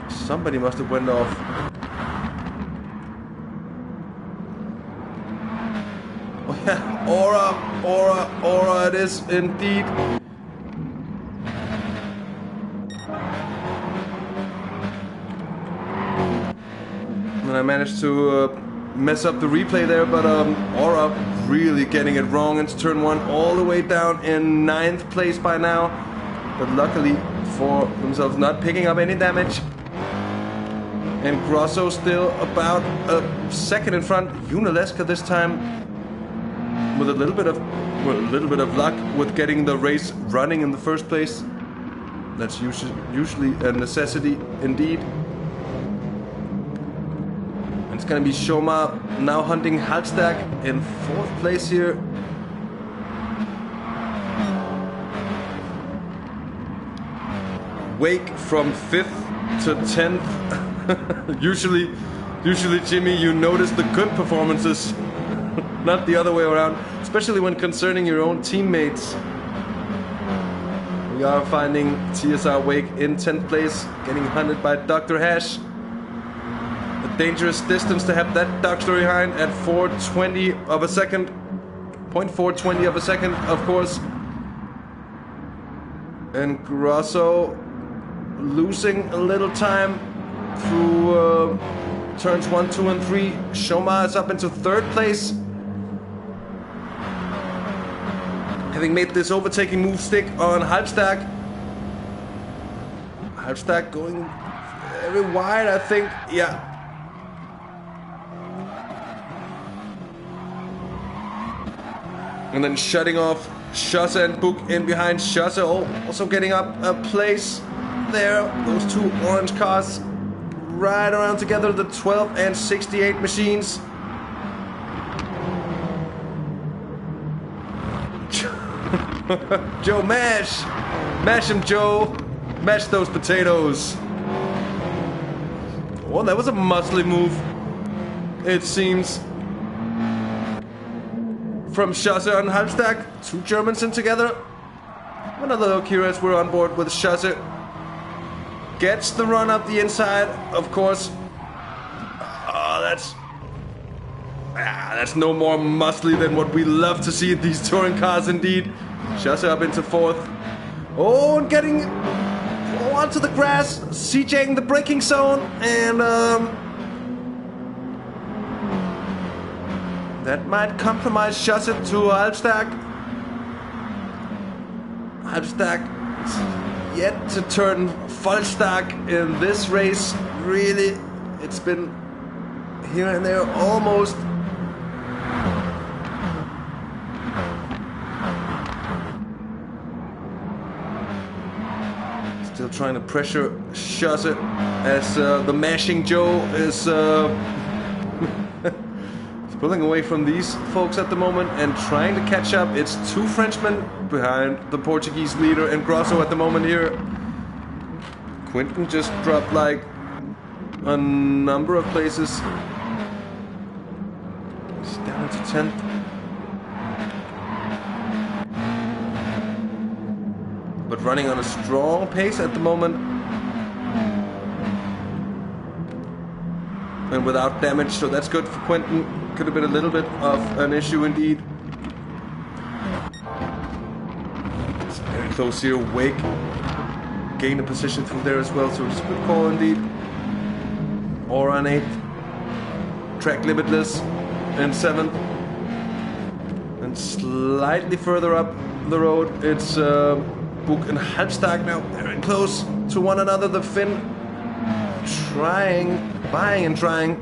Somebody must have went off. Aura, it is indeed. And I managed to mess up the replay there, but Aura really getting it wrong into turn 1, all the way down in 9th place by now. But luckily for themselves, not picking up any damage. And Grosso still about a second in front. Unaleska this time with a little bit of luck with getting the race running in the first place. That's usually a necessity indeed. And it's gonna be Shoma now hunting Halbstag in 4th place here. Wake from 5th to 10th. usually Jimmy, you notice the good performances. Not the other way around, especially when concerning your own teammates. We are finding TSR Wake in 10th place, getting hunted by Dr. Hash. A dangerous distance to have that doctor behind at 4/20 of a second. 0.420 of a second, of course. And Grosso losing a little time through turns 1, 2, and 3. Shoma is up into 3rd place. Having made this overtaking move stick on Halbstag. Halbstag going very wide, I think. Yeah. And then shutting off Chasse and Book in behind. Chasse also getting up a place there. Those two orange cars right around together, the 12 and 68 machines. Joe, mash him, Joe, mash those potatoes. Well, that was a muscly move, it seems, from Chasse and Halbstag. 2 Germans in together. Another look here as we're on board with Chasse. Gets the run up the inside, of course. That's no more muscly than what we love to see in these touring cars, indeed. Chasse up into 4th. Oh, and getting onto the grass, CJing the braking zone, and that might compromise Chasse to Halbstag. Halbstag yet to turn Vollstag in this race. Really, it's been here and there almost. Still trying to pressure Chasse as the mashing Joe is pulling away from these folks at the moment and trying to catch up. It's 2 Frenchmen behind the Portuguese leader and Grosso at the moment here. Quinten just dropped like a number of places. He's down to 10th. running on a strong pace at the moment. And without damage, so that's good for Quentin. Could have been a little bit of an issue indeed. It's very close here. Wake gained a position through there as well, so it's a good call indeed. Aura on 8th. Track Limitless in 7th. And slightly further up the road, it's Book and Halbstag now. Very close to one another. The Finn buying and trying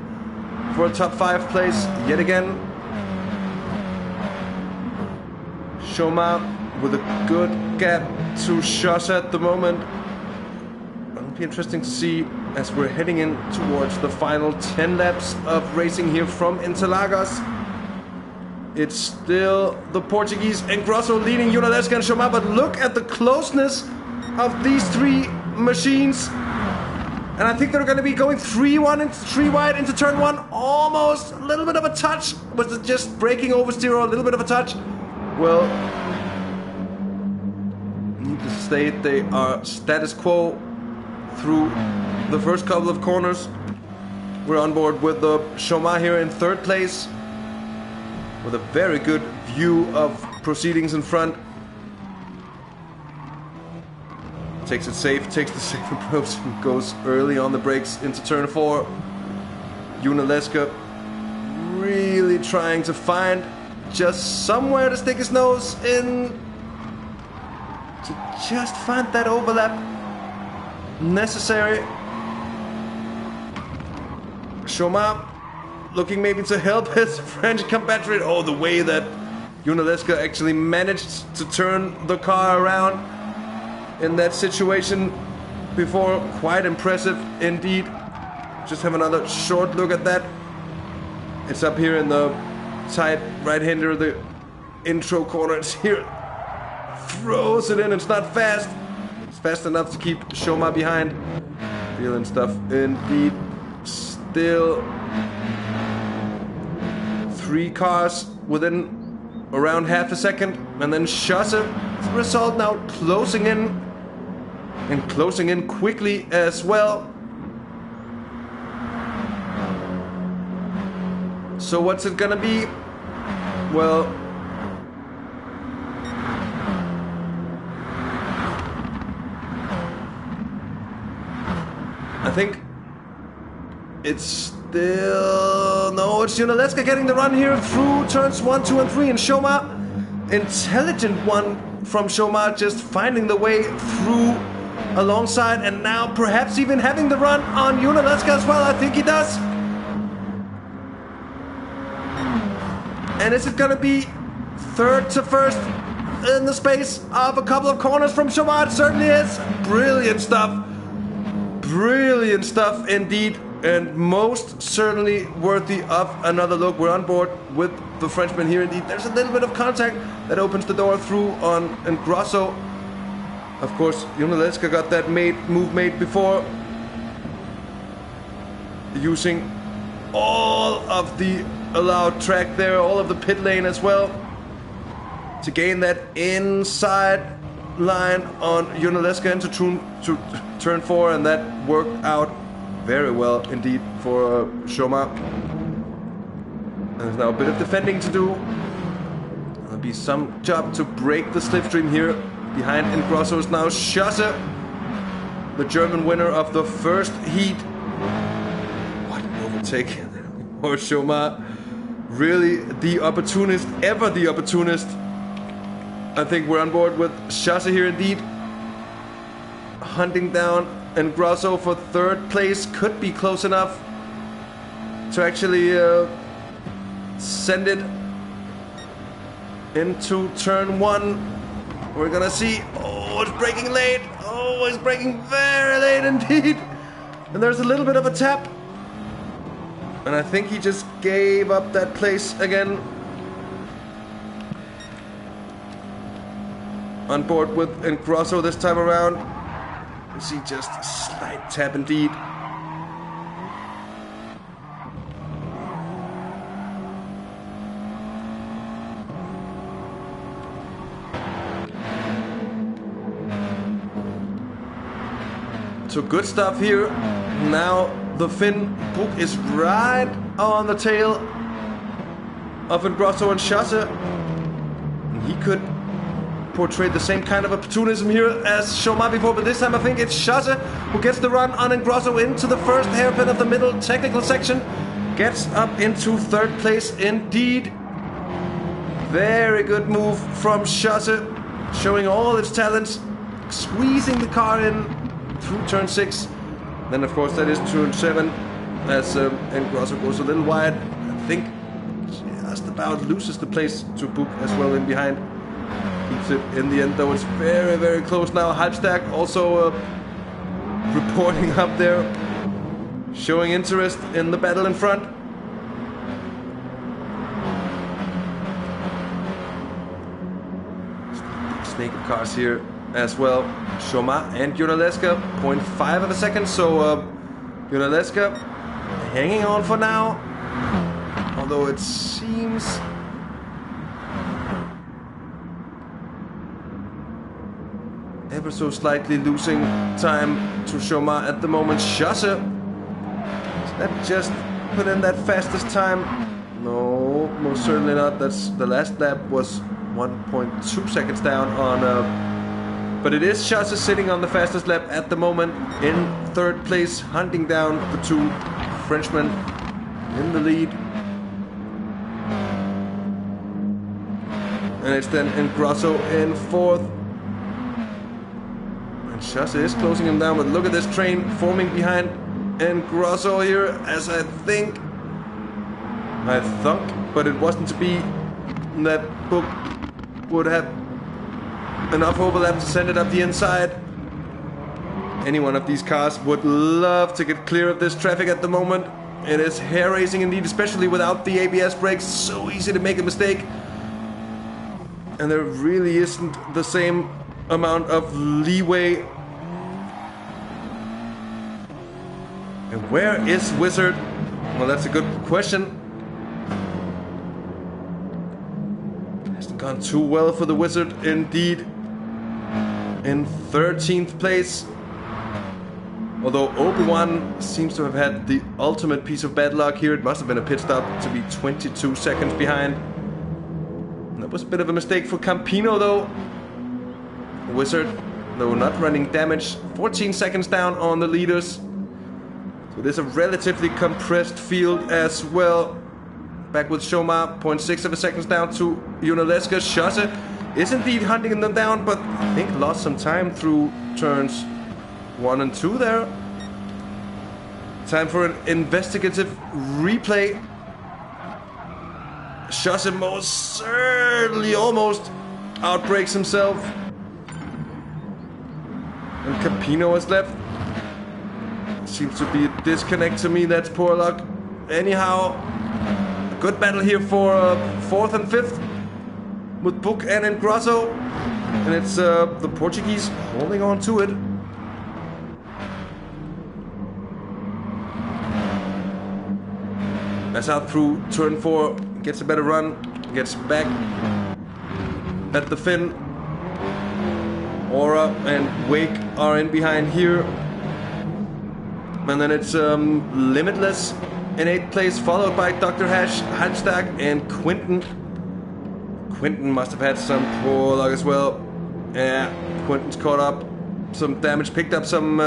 for a top 5 place yet again. Shoma with a good gap to Shasha at the moment. It'll be interesting to see as we're heading in towards the final 10 laps of racing here from Interlagos. It's still the Portuguese and Grosso leading Unalesca and Shoma, but look at the closeness of these 3 machines. And I think they're going to be going 3 wide into turn 1. Almost a little bit of a touch. Was it just braking oversteer or a little bit of a touch? Well, needless to state, they are status quo through the first couple of corners. We're on board with the Shoma here in 3rd place, with a very good view of proceedings in front. Takes it safe, takes the safe approach, and goes early on the brakes into turn 4. Unalesca really trying to find just somewhere to stick his nose in, to just find that overlap necessary. Shoma looking maybe to help his French compatriot. Oh, the way that Unalesca actually managed to turn the car around in that situation before, quite impressive indeed. Just have another short look at that. It's up here in the tight right-hander, the intro corner. It's here, throws it in. It's not fast. It's fast enough to keep Shoma behind. Feeling stuff indeed. Still 3 cars within around half a second, and then Shasa, the result now closing in. And closing in quickly as well. So what's it gonna be? Well, I think it's still... No, it's Unalesca getting the run here through turns 1, 2, and 3. And Shoma, intelligent one from Shoma, just finding the way through alongside, and now perhaps even having the run on Unalesca as well. I think he does. And is it gonna be 3rd to 1st in the space of a couple of corners from Shoma? It certainly is. Brilliant stuff. Brilliant stuff indeed, and most certainly worthy of another look. We're on board with the Frenchman here indeed. There's a little bit of contact that opens the door through on Grosso. Of course, Unalesca got that move made before, using all of the allowed track there, all of the pit lane as well, to gain that inside line on Unalesca into turn 4, and that worked out very well indeed for Shoma. There's now a bit of defending to do. There'll be some job to break the slipstream here. Behind in Grosso is now Schasse, the German winner of the first heat. What an overtake for Shoma. Really the opportunist, ever the opportunist. I think we're on board with Schasse here indeed. Hunting down and Grosso for 3rd place. Could be close enough to actually send it into turn 1. We're gonna see. Oh, it's braking late. Oh, it's braking very late indeed. And there's a little bit of a tap. And I think he just gave up that place again. On board with Grosso this time around. You see just a slight tap indeed. So good stuff here. Now the Finn Book is right on the tail of Ingrosso and Chasse. He could portray the same kind of opportunism here as Shoma before, but this time I think it's Chasse who gets the run on Ingrosso into the first hairpin of the middle technical section. Gets up into third place indeed. Very good move from Chasse, showing all its talents, squeezing the car in through turn 6. Then of course that is turn 7 as Ingrosso goes a little wide. I think just about loses the place to Book as well in behind. Keeps it in the end though. It's very, very close now. Halbstag also reporting up there, showing interest in the battle in front. Snake of cars here as well. Shoma and Junaleska, 0.5 of a second. So Junaleska hanging on for now. Although it seems ever so slightly losing time to Shoma at the moment. Chasse, that just put in that fastest time? No, most certainly not. That's the last lap was 1.2 seconds down on but it is Chasse sitting on the fastest lap at the moment in third place, hunting down the two Frenchmen in the lead. And it's then Ingrosso in fourth. And Chasse is closing him down, but look at this train forming behind Ingrosso here, as I thunk, but it wasn't to be. That Book would have enough overlap to send it up the inside. Any one of these cars would love to get clear of this traffic at the moment. It is hair racing indeed, especially without the ABS brakes. So easy to make a mistake. And there really isn't the same amount of leeway. And where is Wizard? Well, that's a good question. Hasn't gone too well for the Wizard indeed. In 13th place. Although Obi-Wan seems to have had the ultimate piece of bad luck here. It must have been a pit stop to be 22 seconds behind. That was a bit of a mistake for Campino though. Wizard, though not running damage, 14 seconds down on the leaders. So it is a relatively compressed field as well. Back with Shoma, 0.6 of a seconds down to Junaleska. Chasse is indeed hunting them down, but I think lost some time through turns 1 and 2 there. Time for an investigative replay. Chasse most certainly almost outbreaks himself. And Campino is left. Seems to be a disconnect to me, that's poor luck. Anyhow, a good battle here for 4th and 5th with Book and Ingrosso. And it's the Portuguese holding on to it. That's out through turn 4, gets a better run, gets back at the Finn. Aura and Wake are in behind here. And then it's Limitless in 8th place, followed by Dr. Hash, Halbstag, and Quinton. Quinton must have had some poor luck as well. Yeah, Quinton's caught up some damage, picked up some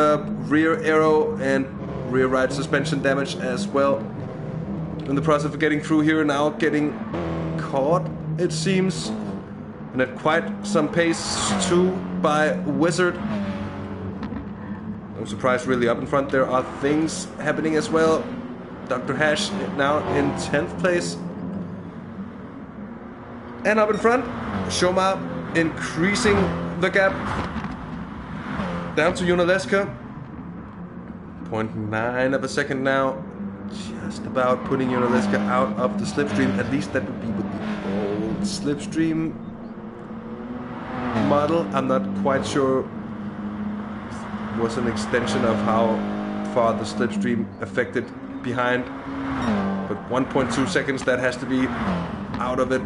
rear aero and rear right suspension damage as well. In the process of getting through here, now getting caught, it seems. And at quite some pace too by Wizard. No surprise really up in front, there are things happening as well. Dr. Hash now in 10th place. And up in front, Shoma increasing the gap down to Junaleska. 0.9 of a second now. Just about putting Junaleska out of the slipstream. At least that would be with the old slipstream model. I'm not quite sure it was an extension of how far the slipstream affected behind. But 1.2 seconds, that has to be out of it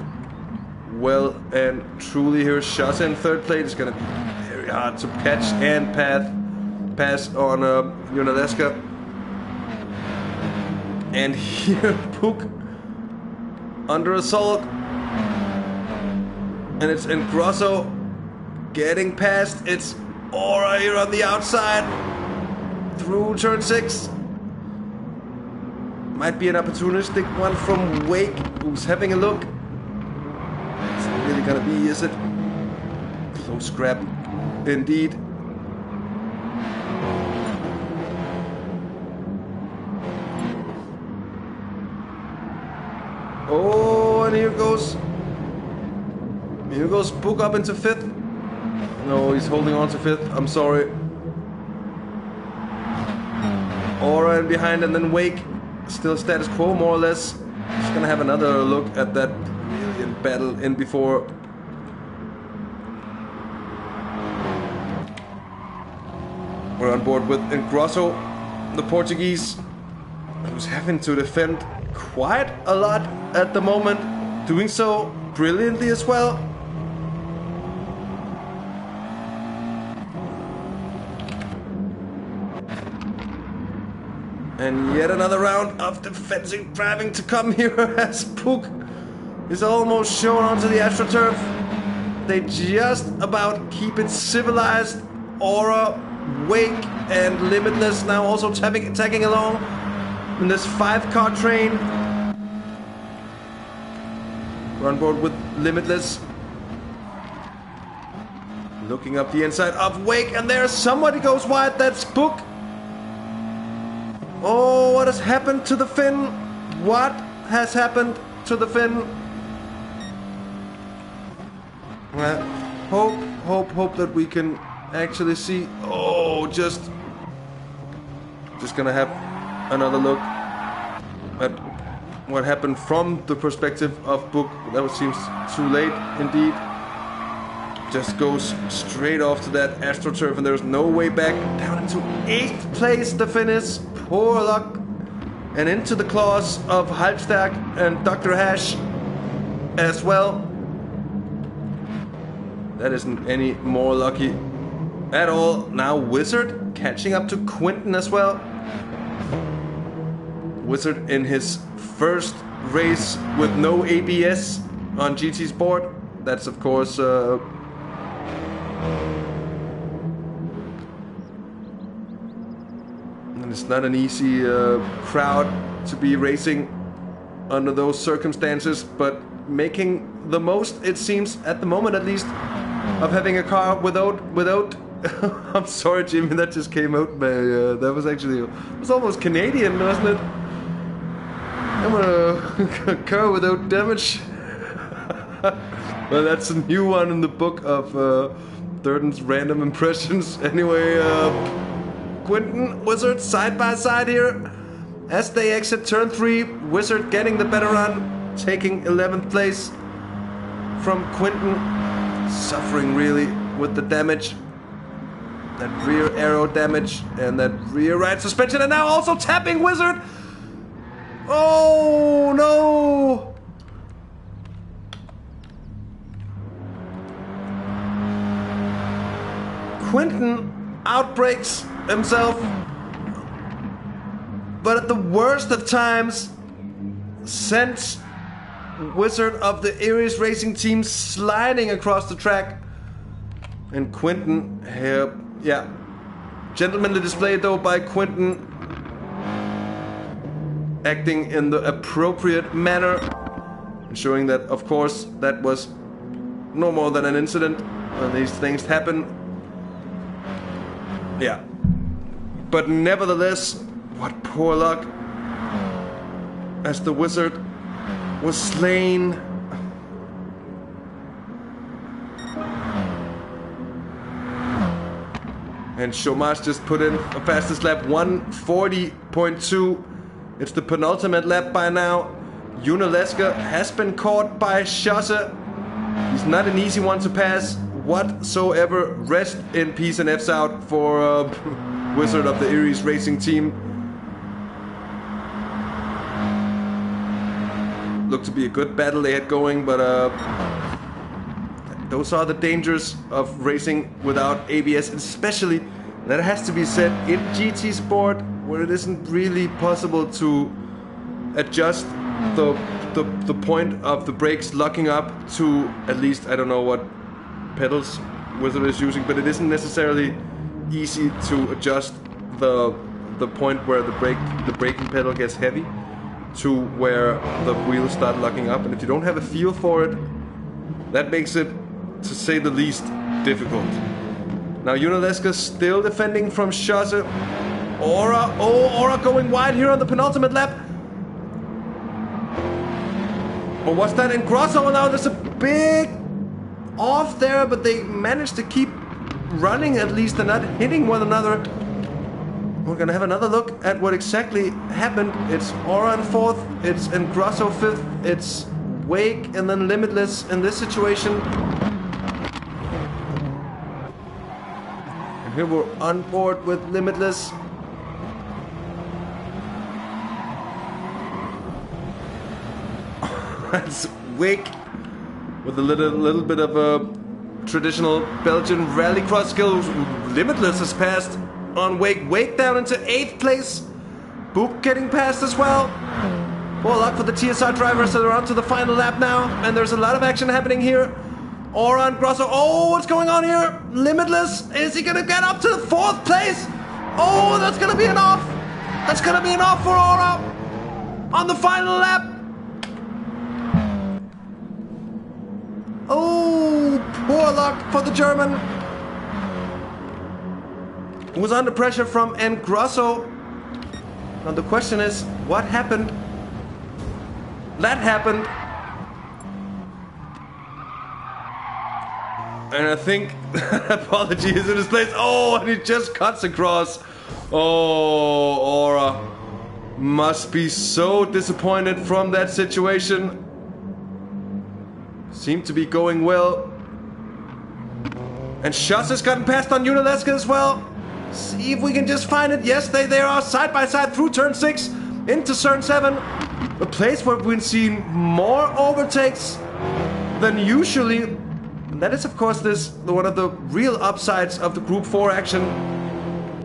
well and truly here. Chasse in 3rd place is going to be very hard to catch and path pass on Interlagos. And here, Puck under assault. And it's Ingrosso getting past. It's Aura here on the outside through turn 6. Might be an opportunistic one from Wake, who's having a look. It's not really gonna be, is it? Close grab, indeed. Oh, and here goes Puck up into 5th. No, he's holding on to 5th. I'm sorry. Aura in behind, and then Wake. Still status quo, more or less. Just gonna have another look at that brilliant battle in before. We're on board with Ingrosso, the Portuguese, who's having to defend quite a lot at the moment. Doing so brilliantly as well. And yet another round of defensive driving to come here as Puck is almost shown onto the AstroTurf. They just about keep it civilized. Aura, Wake, and Limitless now also tagging along in this 5-car train. We're on board with Limitless. Looking up the inside of Wake, and there's somebody goes wide. That's Puck. Oh, what has happened to the Finn? What has happened to the Finn? Hope that we can actually see. Oh, just gonna have another look at what happened from the perspective of Puck. That seems too late, indeed. Just goes straight off to that AstroTurf, and there's no way back. Down into 8th place, the Finn is. Poor luck. And into the claws of Halbstack and Dr. Hash as well. That isn't any more lucky at all. Now Wizard catching up to Quinton as well. Wizard in his first race with no ABS on GT's board. That's of course and it's not an easy crowd to be racing under those circumstances, but making the most, it seems, at the moment at least, of having a car without I'm sorry, Jimmy, that just came out. That was actually, it was almost Canadian, wasn't it? I'm a car without damage. Well, that's a new one in the book of Dirten's random impressions. Anyway, Quinton, Wizard side by side here as they exit turn 3. Wizard getting the better run, taking 11th place from Quinton, suffering really with the damage, that rear aero damage and that rear right suspension, and now also tapping Wizard. Oh no! Quinton outbreaks himself, but at the worst of times sent Wizard of the iRacing team sliding across the track. And Quinton here, yeah, gentlemanly display though by Quinton, acting in the appropriate manner, ensuring that of course that was no more than an incident when these things happen. Yeah, but nevertheless, what poor luck as the Wizard was slain. And Chômage just put in a fastest lap, 1:40.2. It's the penultimate lap by now. Unaleska has been caught by Schosse. He's not an easy one to pass whatsoever. Rest in peace and F's out for Wizard of the iRacing team. Looked to be a good battle they had going, but those are the dangers of racing without ABS, especially That has to be said in GT Sport, where it isn't really possible to adjust the point of the brakes locking up to, at least I don't know what pedals Wizard is using, but it isn't necessarily easy to adjust the point where the braking pedal gets heavy to where the wheels start locking up, and if you don't have a feel for it, that makes it, to say the least, difficult. Now Unalesca still defending from Schosse. Aura going wide here on the penultimate lap. Or was that in Grosso? Now there's a big off there, but they managed to keep running at least and not hitting one another. We're gonna have another look at what exactly happened. It's Aura in 4th, it's Grosso 5th, it's Wake and then Limitless in this situation. And here we're on board with Limitless. That's Wake with a little bit of a traditional Belgian rallycross skill. Limitless has passed on Wake. Wake down into 8th place. Book getting passed as well. Poor luck for the TSR drivers that are on to the final lap now. And there's a lot of action happening here. Aura and Grosso. Oh, what's going on here? Limitless. Is he going to get up to the 4th place? Oh, that's going to be an off. That's going to be an off for Aura on the final lap. Oh, poor luck for the German. Who was under pressure from Grosso. Now the question is, what happened? That happened. And I think apology is in his place. Oh, and he just cuts across. Oh, Aura must be so disappointed from that situation. Seemed to be going well. And Schosse has gotten past on Unalesca as well. See if we can just find it. Yes, they are side by side through turn 6 into turn 7. A place where we've seen more overtakes than usually. And that is, of course, one of the real upsides of the Group 4 action.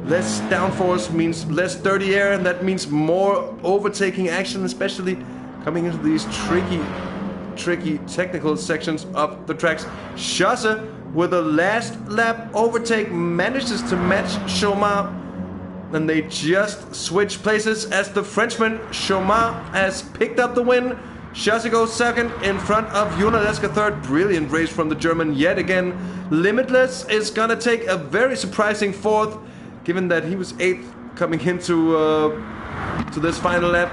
Less downforce means less dirty air, and that means more overtaking action, especially coming into these tricky technical sections of the tracks. Schosse, with a last lap overtake, manages to match Chaumard, and they just switch places as the Frenchman Chaumard has picked up the win. Schosse goes 2nd in front of Unalesca 3rd. Brilliant race from the German yet again. Limitless is gonna take a very surprising 4th, given that he was 8th coming into to this final lap.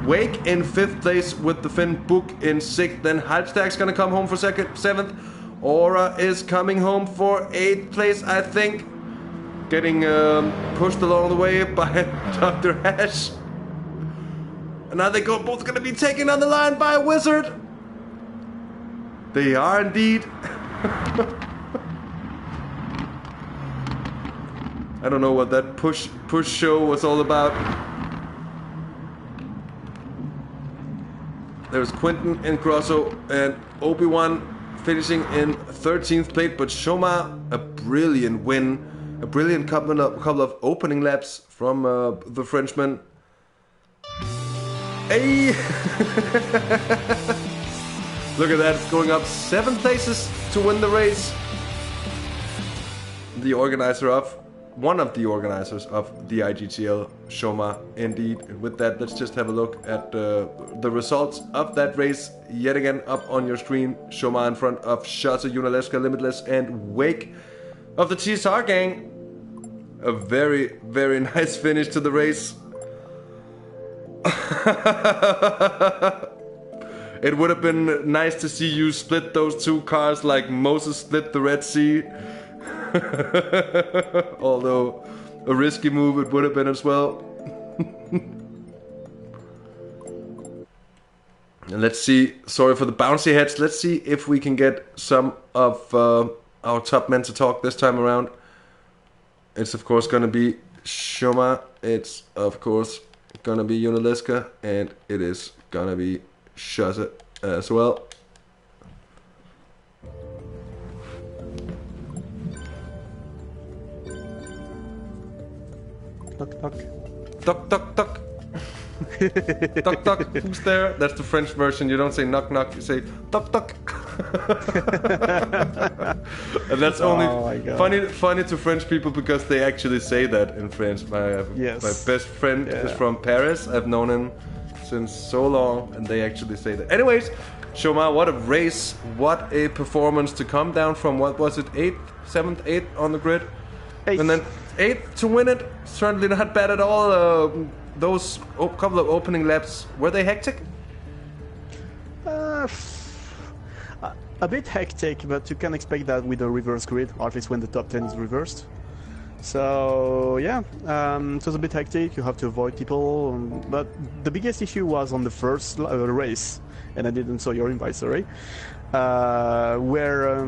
Wake in 5th place with the Finn. Book in 6th. Then Halbstag's gonna come home for 7th. Aura is coming home for 8th place, I think. Getting pushed along the way by Dr. Hash. And now they both gonna be taken on the line by Wizard. They are indeed. I don't know what that push show was all about. There's Quinten and Grosso and Obi-Wan finishing in 13th place, but Chaumard, a brilliant win, a brilliant couple of opening laps from the Frenchman. Hey! Look at that, going up 7 places to win the race. One of the organizers of the IGTL, Chaumard, indeed. And with that, let's just have a look at the results of that race. Yet again, up on your screen, Chaumard in front of Schosse, Unalesca, Limitless, and Wake of the TSR gang. A very, very nice finish to the race. It would have been nice to see you split those two cars like Moses split the Red Sea. Although a risky move it would have been as well. And let's see, sorry for the bouncy heads, let's see if we can get some of our top men to talk this time around. It's of course gonna be Chaumard, it's of course gonna be Unalesca, and it is gonna be Schosse as well. Toc. Toc, toc, toc. Toc, toc. Who's there? That's the French version. You don't say knock, knock. You say toc, toc. And that's only funny to French people because they actually say that in French. My best friend is from Paris. I've known him since so long, and they actually say that. Anyways, Shoma, what a race. What a performance to come down from, what was it, 8th, 7th, 8th on the grid? 8th. And then 8th to win it. Certainly not bad at all. Those couple of opening laps, were they hectic? A bit hectic, but you can expect that with a reverse grid, or at least when the top 10 is reversed. So yeah, it was a bit hectic. You have to avoid people, but the biggest issue was on the first race, and I didn't saw your invite, sorry. Where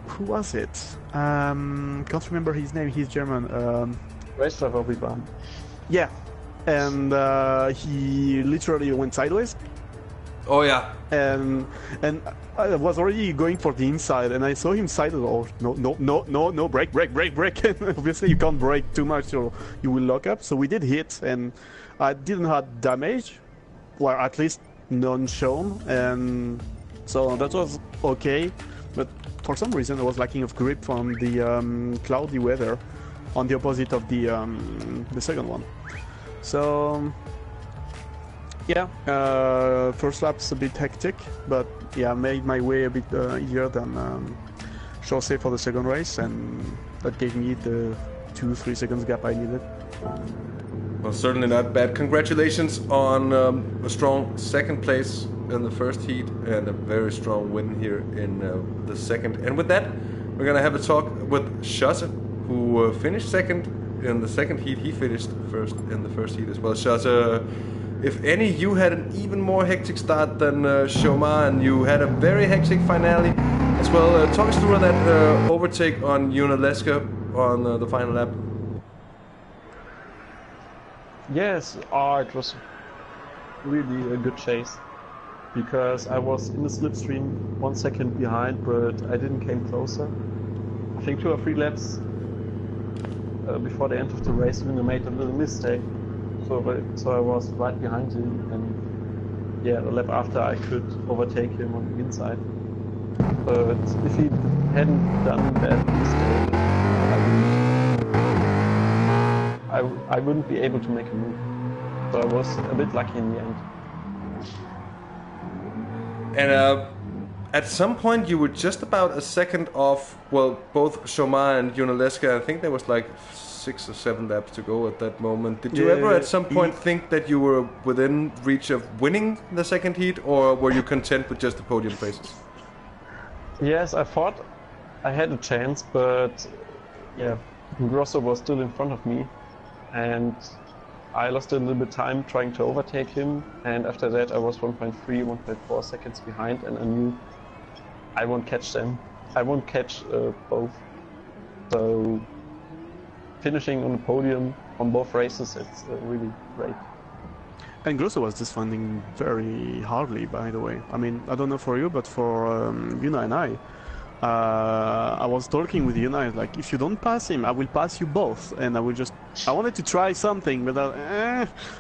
who was it? Can't remember his name. He's German. Race driver Vivan. Yeah, and he literally went sideways. Oh yeah. And I was already going for the inside, and I saw him sideways. Oh no! Brake! Obviously, you can't brake too much, or you will lock up. So we did hit, and I didn't have damage, or at least none shown, and so that was okay. But for some reason, I was lacking of grip from the cloudy weather, on the opposite of the second one. So. Yeah, first lap's a bit hectic, but yeah, made my way a bit easier than Chaussee for the second race, and that gave me the 2-3 seconds gap I needed. Well, certainly not bad. Congratulations on a strong second place in the first heat and a very strong win here in the second. And with that, we're gonna have a talk with Shaussee, who finished second in the second heat. He finished first in the first heat as well. Shaussee, if any, you had an even more hectic start than Shoma, and you had a very hectic finale as well. Talk us through that overtake on Unaleska on the final lap. Yes, it was really a good chase, because I was in the slipstream 1 second behind, but I didn't came closer. I think 2 or 3 laps before the end of the race, when I made a little mistake. So I was right behind him, and yeah, the lap after I could overtake him on the inside. But if he hadn't done that mistake, I wouldn't be able to make a move. So I was a bit lucky in the end. And at some point you were just about a second off, well, both Shoma and Unaleska. I think there was like 6 or 7 laps to go at that moment. Did you ever at some point think that you were within reach of winning the second heat, or were you content with just the podium places? Yes, I thought I had a chance, but yeah, Grosso was still in front of me, and I lost a little bit of time trying to overtake him, and after that I was 1.3, 1.4 seconds behind, and I knew I won't catch them. I won't catch both. So finishing on the podium on both races, it's really great. And Grosso was defending very hardly, by the way. I mean, I don't know for you, but for Yuna and I was talking with Yuna, like, if you don't pass him, I will pass you both, and I wanted to try something, but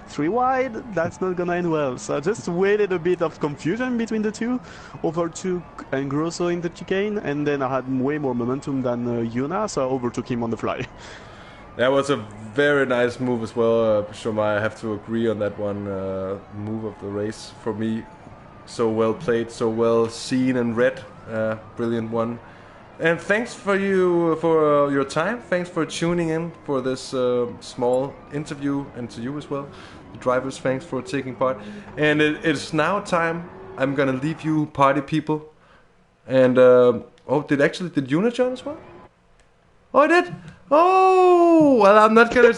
3 wide, that's not gonna end well. So I just waited a bit of confusion between the two, overtook and Grosso in the chicane, and then I had way more momentum than Yuna, so I overtook him on the fly. That was a very nice move as well, Shoma. I have to agree on that one. Move of the race for me. So well played, so well seen and read. Brilliant one. And thanks for your time. Thanks for tuning in for this small interview, and to you as well, the drivers. Thanks for taking part. And it's now time. I'm gonna leave you, party people. And did Yuna join as well? Oh, I did. Oh, well, I'm not gonna.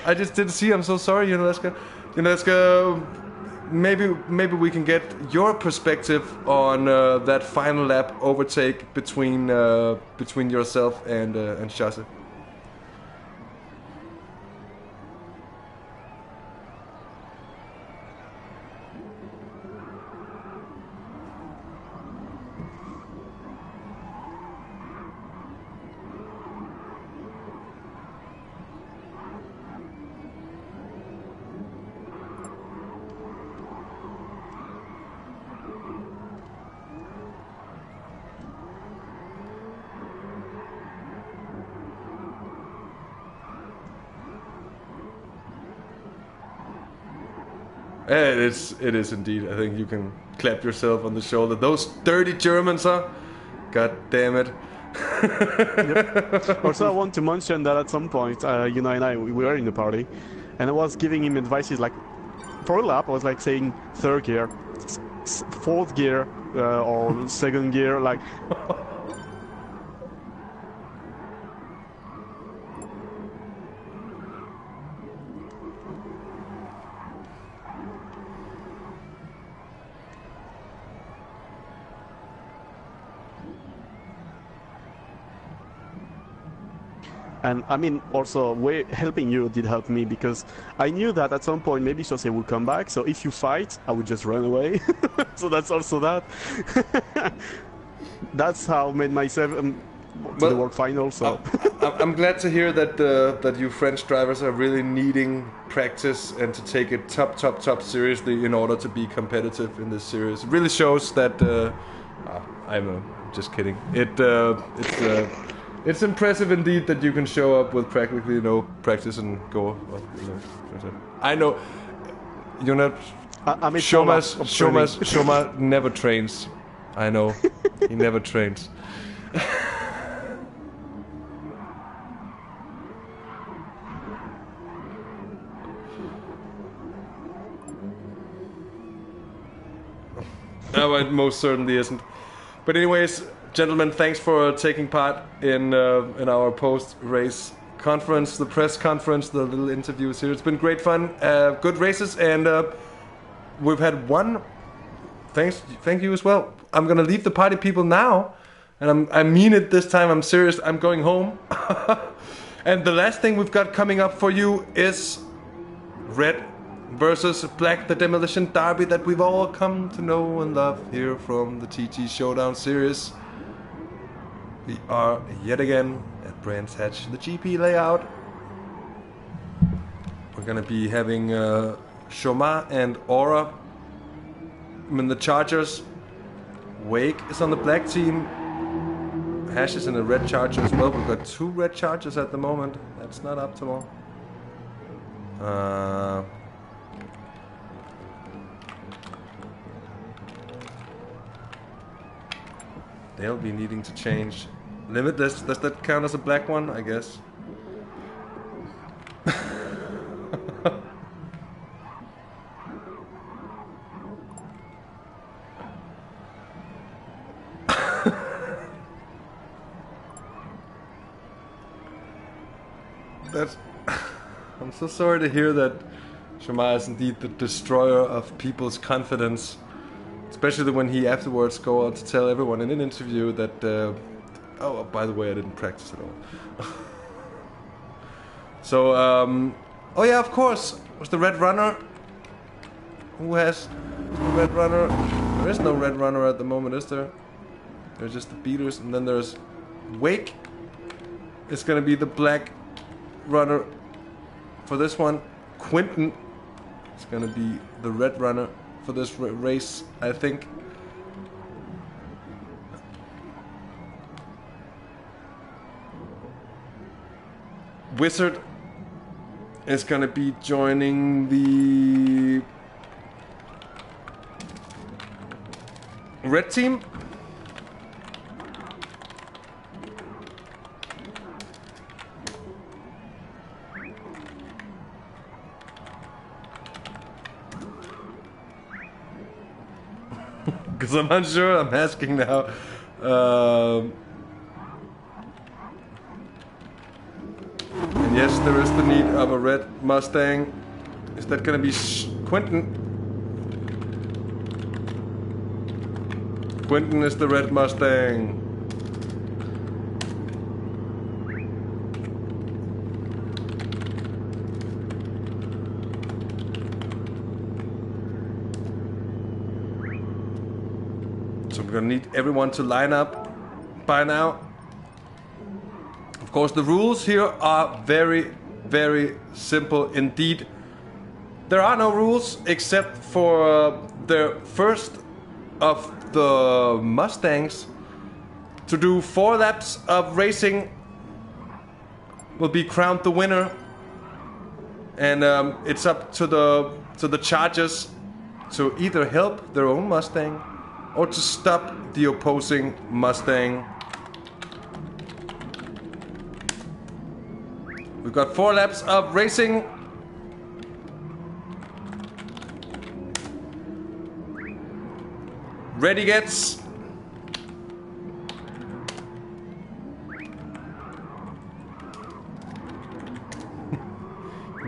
I just didn't see. I'm so sorry, Unaleska. Maybe we can get your perspective on that final lap overtake between yourself and Shaussee. It is indeed. I think you can clap yourself on the shoulder. Those dirty Germans, huh? God damn it. Yep. Also, I want to mention that at some point, you know, and I, we were in the party, and I was giving him advices like, for a lap, I was like saying third gear, fourth gear, or second gear, like. And I mean, also, helping you did help me because I knew that at some point maybe Jose will come back. So if you fight, I would just run away. So that's also that. That's how I made myself to the world final. So I'm glad to hear that that you French drivers are really needing practice and to take it top seriously in order to be competitive in this series. It really shows that. I'm just kidding. It's impressive indeed that you can show up with practically no practice and go. Well, you know, I know you're not. Shoma never trains. I know he never trains. No, it most certainly isn't. But anyways. Gentlemen, thanks for taking part in our post-race conference, the press conference, the little interviews here. It's been great fun, good races, and we've had one. Thank you as well. I'm gonna leave the party people now, and I mean it this time. I'm serious. I'm going home. And the last thing we've got coming up for you is red versus black, the demolition derby that we've all come to know and love here from the TT Showdown series. We are yet again at Brands Hatch, the GP layout. We're gonna be having Shoma and Aura in the Chargers. Wake is on the black team. Hash is in a red Charger as well. We've got 2 red Chargers at the moment. That's not optimal. They'll be needing to change. Limitless, does that count as a black one? I guess. I'm so sorry to hear that Shema is indeed the destroyer of people's confidence. Especially when he afterwards go out to tell everyone in an interview that, oh, by the way, I didn't practice at all. So, oh yeah, of course, was the red runner. Who has the red runner? There is no red runner at the moment, is there? There's just the beaters, and then there's Wake. It's gonna be the black runner for this one. Quinton is gonna be the red runner for this race, I think. Wizard is gonna be joining the red team. Because I'm unsure, I'm asking now. And yes, there is the need of a red Mustang. Is that gonna be Quinton? Quinton is the red Mustang. So we're gonna need everyone to line up by now. Of course, the rules here are very, very simple indeed. There are no rules except for the first of the Mustangs to do 4 laps of racing will be crowned the winner And it's up to the Chargers to either help their own Mustang or to stop the opposing Mustang. We've got 4 laps of racing. Ready gets.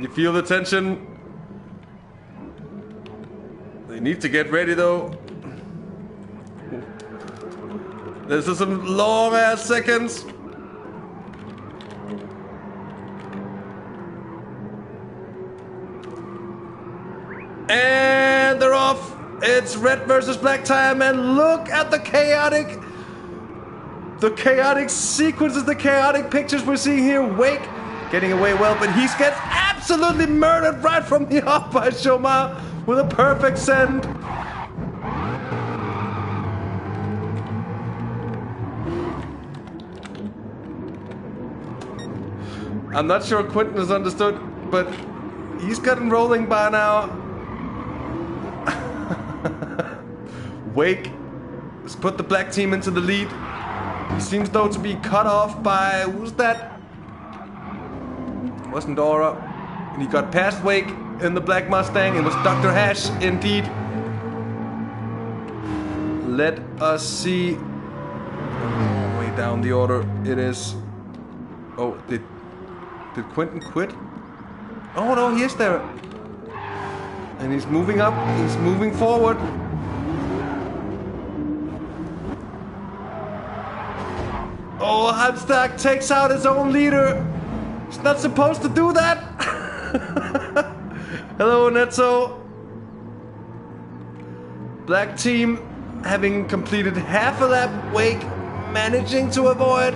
You feel the tension. They need to get ready though. This is some long ass seconds. And they're off. It's red versus black time, and look at the chaotic sequences, the chaotic pictures we're seeing here. Wake getting away well, but he gets absolutely murdered right from the off by Shomar with a perfect send. I'm not sure Quentin has understood, but he's gotten rolling by now. Wake has put the black team into the lead. He seems though to be cut off by, who's that? Wasn't Aura. And he got past Wake in the black Mustang. It was Dr. Hash indeed. Let us see. Oh, way down the order. It is. Oh, did Quentin quit? Oh no, he is there. And he's moving up. He's moving forward. Oh, Halmstad takes out his own leader. He's not supposed to do that. Hello, Netzo. Black team having completed half a lap. Wake managing to avoid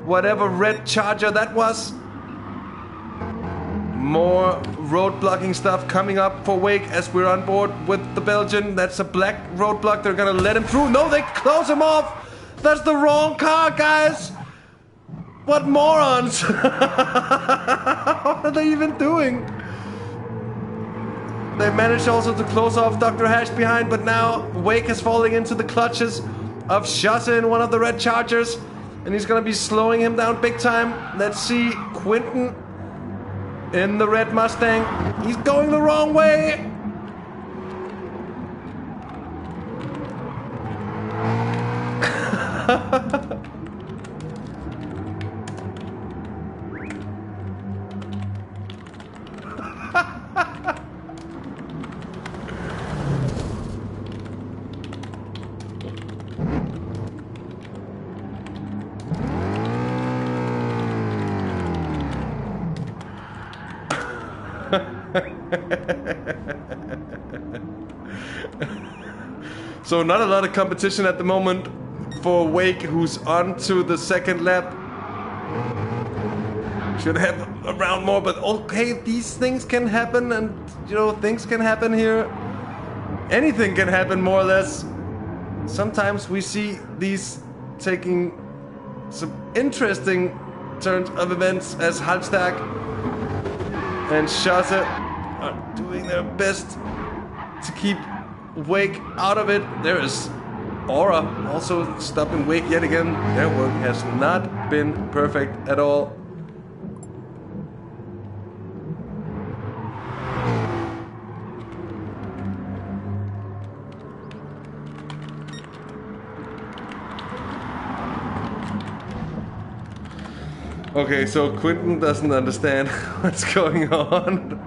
whatever red charger that was. More road blocking stuff coming up for Wake as we're on board with the Belgian. That's a black roadblock. They're gonna let him through. No, they close him off. That's the wrong car, guys. What morons. What are they even doing? They managed also to close off Dr. Hash behind, but now Wake is falling into the clutches of Shasa in one of the red chargers, and he's gonna be slowing him down big time. Let's see Quentin in the red Mustang. He's going the wrong way. So not a lot of competition at the moment for Wake, who's on to the second lap. Should have a round more, but okay, these things can happen, and you know, things can happen here. Anything can happen, more or less. Sometimes we see these taking some interesting turns of events as Halmstad and Shasa are doing their best to keep Wake out of it. There is Aura also stopping Wake yet again. Their work has not been perfect at all. Okay, so Quentin doesn't understand what's going on.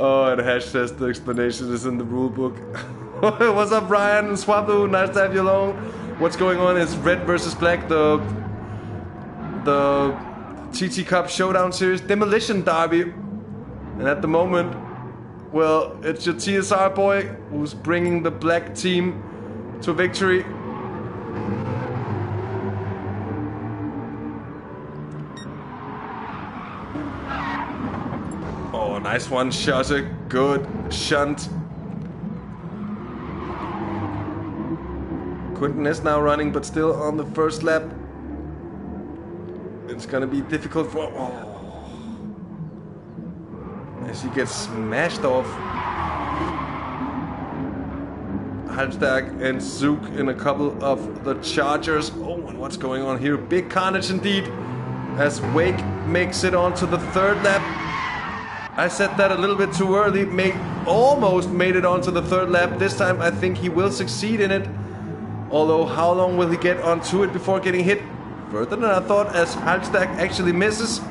Oh, and Hash says the explanation is in the rulebook. What's up, Brian? Swablu, nice to have you along. What's going on is red versus black, the TT Cup Showdown Series Demolition Derby. And at the moment, well, it's your TSR boy who's bringing the black team to victory. Oh, nice one, Shasa. Good shunt. Quentin is now running, but still on the first lap. It's gonna be difficult for... Oh. as he gets smashed off. Halmstad and Zook in a couple of the Chargers. Oh, and what's going on here? Big carnage indeed, as Wake makes it onto the third lap. I said that a little bit too early. Almost made it onto the third lap. This time I think he will succeed in it. Although how long will he get onto it before getting hit? Further than I thought, as Halmstad actually misses.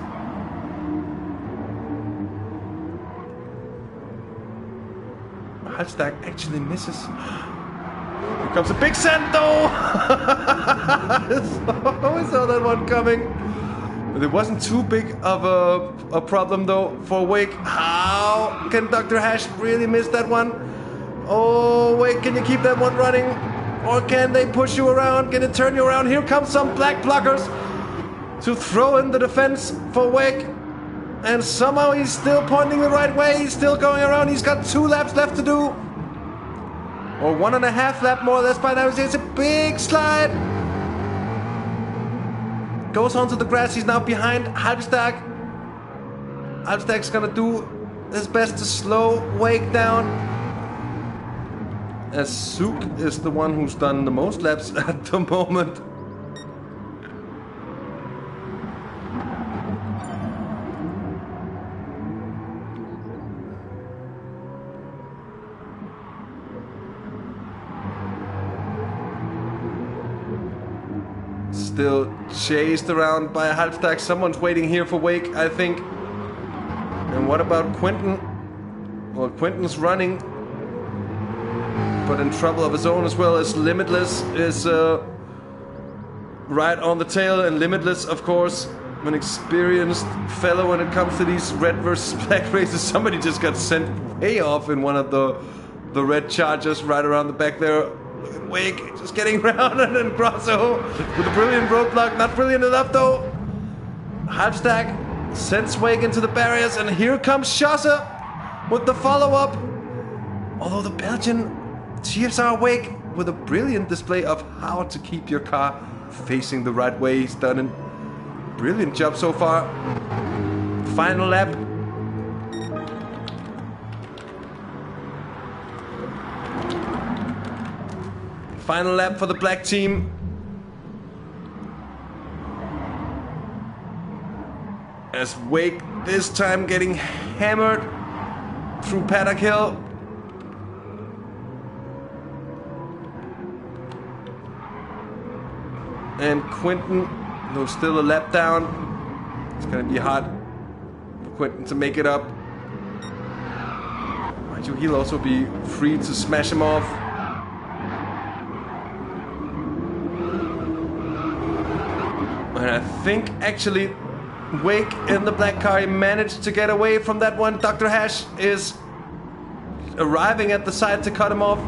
Halmstad actually misses. Here comes a big send though! I saw that one coming. But it wasn't too big of a problem though for Wake. How can Dr. Hash really miss that one? Oh, Wake, can you keep that one running? Or can they push you around? Can it turn you around? Here come some black blockers to throw in the defense for Wake. And somehow he's still pointing the right way. He's still going around. He's got 2 laps left to do. Or 1.5 lap more or less by now. It's a big slide. Goes onto the grass. He's now behind Halmstad. Halmstad's gonna do his best to slow Wake down, as Zook is the one who's done the most laps at the moment. Still chased around by Halmstad. Someone's waiting here for Wake, I think. And what about Quinten? Well, Quinten's running, but in trouble of his own as well, as Limitless is right on the tail. And Limitless, of course, an experienced fellow when it comes to these red versus black races. Somebody just got sent way off in one of the red Chargers right around the back there. Look at Wake just getting around, and then Grosso with a brilliant roadblock. Not brilliant enough though. Halmstad sends Wake into the barriers, and here comes Schosse with the follow-up. Although the Belgian cheers our Wake with a brilliant display of how to keep your car facing the right way. He's done a brilliant job so far. Final lap. Final lap for the black team. As Wake this time getting hammered through Paddock Hill. And Quinten, though still a lap down, it's gonna be hard for Quinten to make it up. Mind you, he'll also be free to smash him off. And I think actually Wake in the black car managed to get away from that one. Dr. Hash is arriving at the side to cut him off,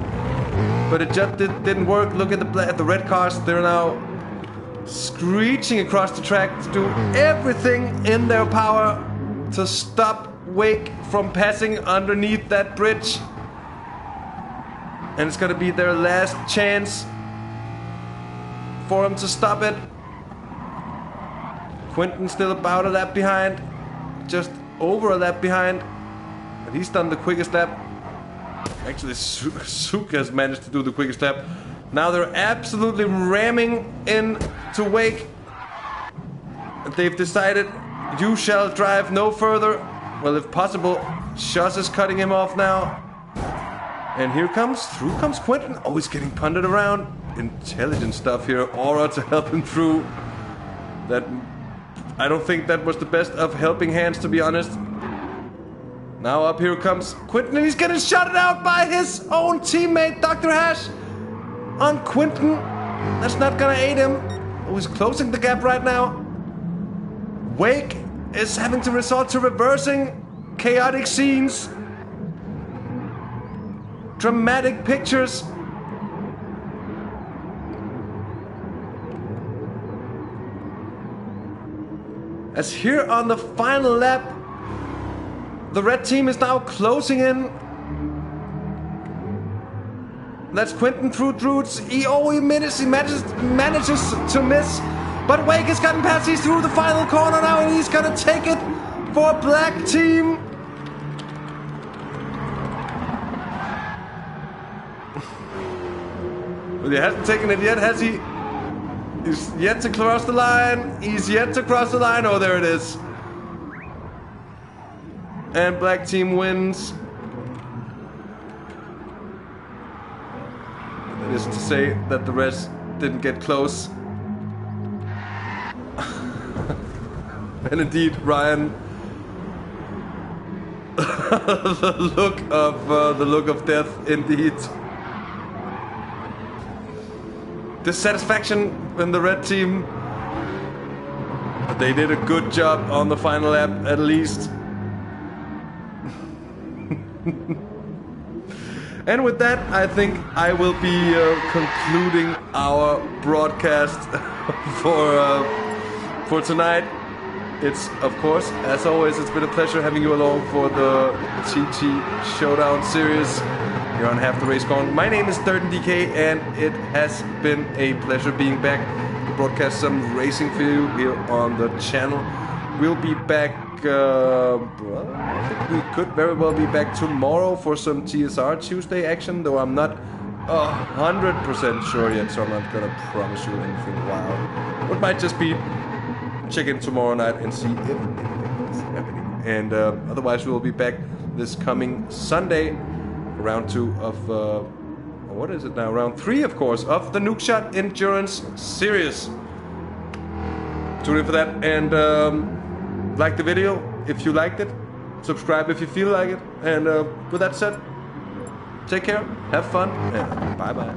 but it just didn't work. Look at the red cars. They're now screeching across the track to do everything in their power to stop Wake from passing underneath that bridge. And it's gonna be their last chance for him to stop it. Quinten still about a lap behind, just over a lap behind, but he's done the quickest lap. Actually, Zook has managed to do the quickest lap. Now they're absolutely ramming in to Wake. They've decided you shall drive no further. Well, if possible, Schosse is cutting him off now. And through comes Quinten. Oh, he's getting punted around. Intelligent stuff here. Aura to help him through. I don't think that was the best of helping hands, to be honest. Now up here comes Quinten, and he's getting shouted out by his own teammate, Dr. Hash, on Quinten. That's not gonna aid him. Oh, he's closing the gap right now. Wake is having to resort to reversing. Chaotic scenes. Dramatic pictures. As here on the final lap, the red team is now closing in. That's Quinten through Droots. He manages to miss. But Wake has gotten past. He's through the final corner now, and he's gonna take it for black team. He hasn't taken it yet, has he? He's yet to cross the line. He's yet to cross the line. Oh, there it is. And black team wins. That is to say that the rest didn't get close. And indeed, Ryan, the look of death, indeed. Dissatisfaction in the red team. But they did a good job on the final lap, at least. And with that, I think I will be concluding our broadcast for tonight. It's, of course, as always, it's been a pleasure having you along for the TT Showdown series here on Half the Race Gone. My name is DirtenDK, and it has been a pleasure being back to broadcast some racing for you here on the channel. We'll be back, I think we could very well be back tomorrow for some TSR Tuesday action, though I'm not 100% sure yet, so I'm not gonna promise you anything wild. It might just be check in tomorrow night and see if anything is happening. And otherwise, we'll be back this coming Sunday, round 2 of what is it now? Round 3, of course, of the Nuke Shot Endurance Series. Tune in for that, and like the video if you liked it, subscribe if you feel like it, and with that said, take care, have fun, and bye bye.